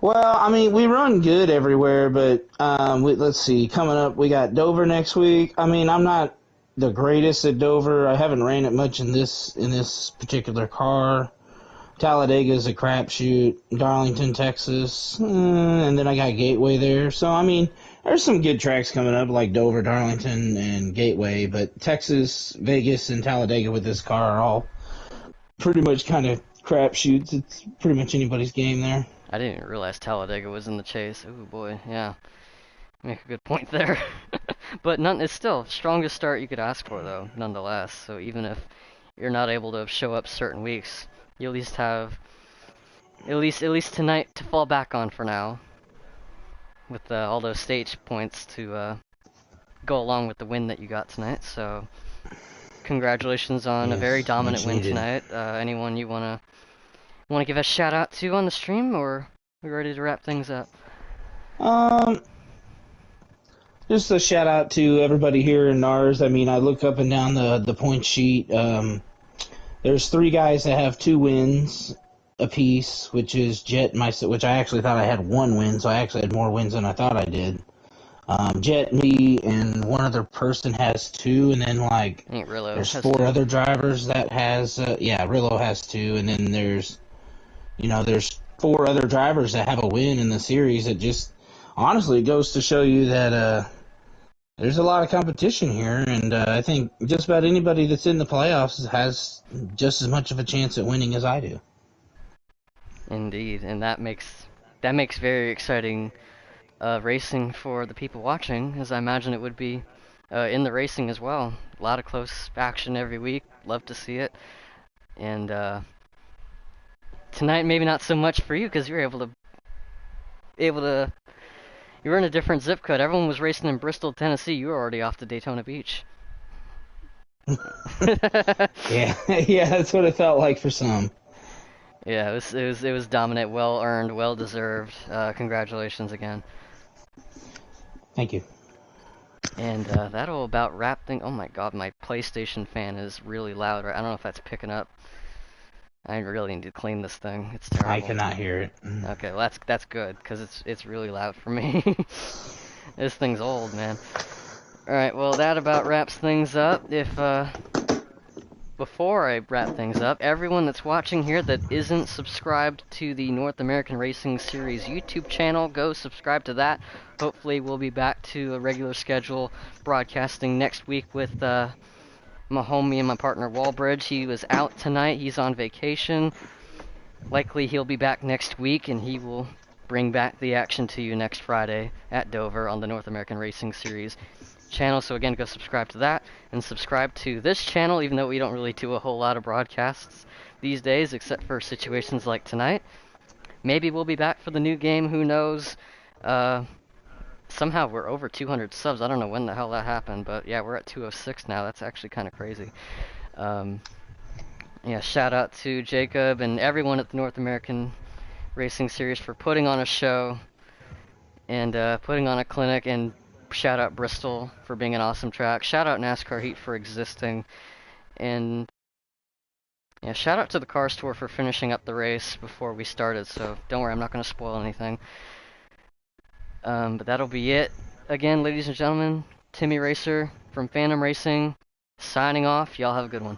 Well, I mean, we run good everywhere, but let's see. Coming up, we got Dover next week. I mean, I'm not the greatest at Dover. I haven't ran it much in this particular car. Talladega's a crapshoot. Darlington, Texas, and then I got Gateway there. So I mean, there's some good tracks coming up like Dover, Darlington, and Gateway. But Texas, Vegas, and Talladega with this car are all pretty much kind of crapshoots. It's pretty much anybody's game there. I didn't even realize Talladega was in the chase. Ooh boy, yeah, make a good point there. But it's still strongest start you could ask for though, nonetheless. So even if you're not able to show up certain weeks, you at least have at least tonight to fall back on for now, with all those stage points to go along with the win that you got tonight. So congratulations on a very Yes, dominant much win needed. tonight. Anyone you wanna give a shout out to on the stream, or are we ready to wrap things up? Um, just a shout out to everybody here in NARS. I mean, I look up and down the point sheet. There's 3 guys that have 2 wins apiece, which is Jet and myself, which I actually thought I had 1 win, so I actually had more wins than I thought I did. Jet, me, and one other person has 2, and then like I think Rillo there's has 4 two. other drivers that has yeah, Rillo has 2, and then there's 4 other drivers that have a win in the series. It just honestly goes to show you that there's a lot of competition here, and I think just about anybody that's in the playoffs has just as much of a chance at winning as I do. Indeed, and that makes very exciting racing for the people watching, as I imagine it would be in the racing as well. A lot of close action every week. Love to see it. And tonight, maybe not so much for you because you were able to. You were in a different zip code. Everyone was racing in Bristol, Tennessee. You were already off to Daytona Beach. Yeah, yeah, that's what it felt like for some. Yeah, it was dominant, well earned, well deserved. Congratulations again. Thank you. And that'll about wrap things. Oh my God, my PlayStation fan is really loud. Right? I don't know if that's picking up. I really need to clean this thing. It's terrible. I cannot hear it. Okay, well that's good because it's really loud for me. This thing's old, man. All right, well that about wraps things up. If before I wrap things up, everyone that's watching here that isn't subscribed to the North American Racing Series YouTube channel, go subscribe to that. Hopefully we'll be back to a regular schedule broadcasting next week with my homie and my partner Wallbridge. He was out tonight. He's on vacation. Likely he'll be back next week, and he will bring back the action to you next Friday at Dover on the North American Racing Series channel. So again, go subscribe to that, and subscribe to this channel, even though we don't really do a whole lot of broadcasts these days, except for situations like tonight. Maybe we'll be back for the new game, who knows. Somehow we're over 200 subs. I don't know when the hell that happened, but yeah, we're at 206 now. That's actually kind of crazy. Yeah, shout out to Jacob and everyone at the North American Racing Series for putting on a show and putting on a clinic, and shout out Bristol for being an awesome track. Shout out NASCAR Heat for existing, and yeah, shout out to the car store for finishing up the race before we started. So don't worry, I'm not going to spoil anything. But that'll be it. Again, ladies and gentlemen, Timmy Racer from Phantom Racing signing off. Y'all have a good one.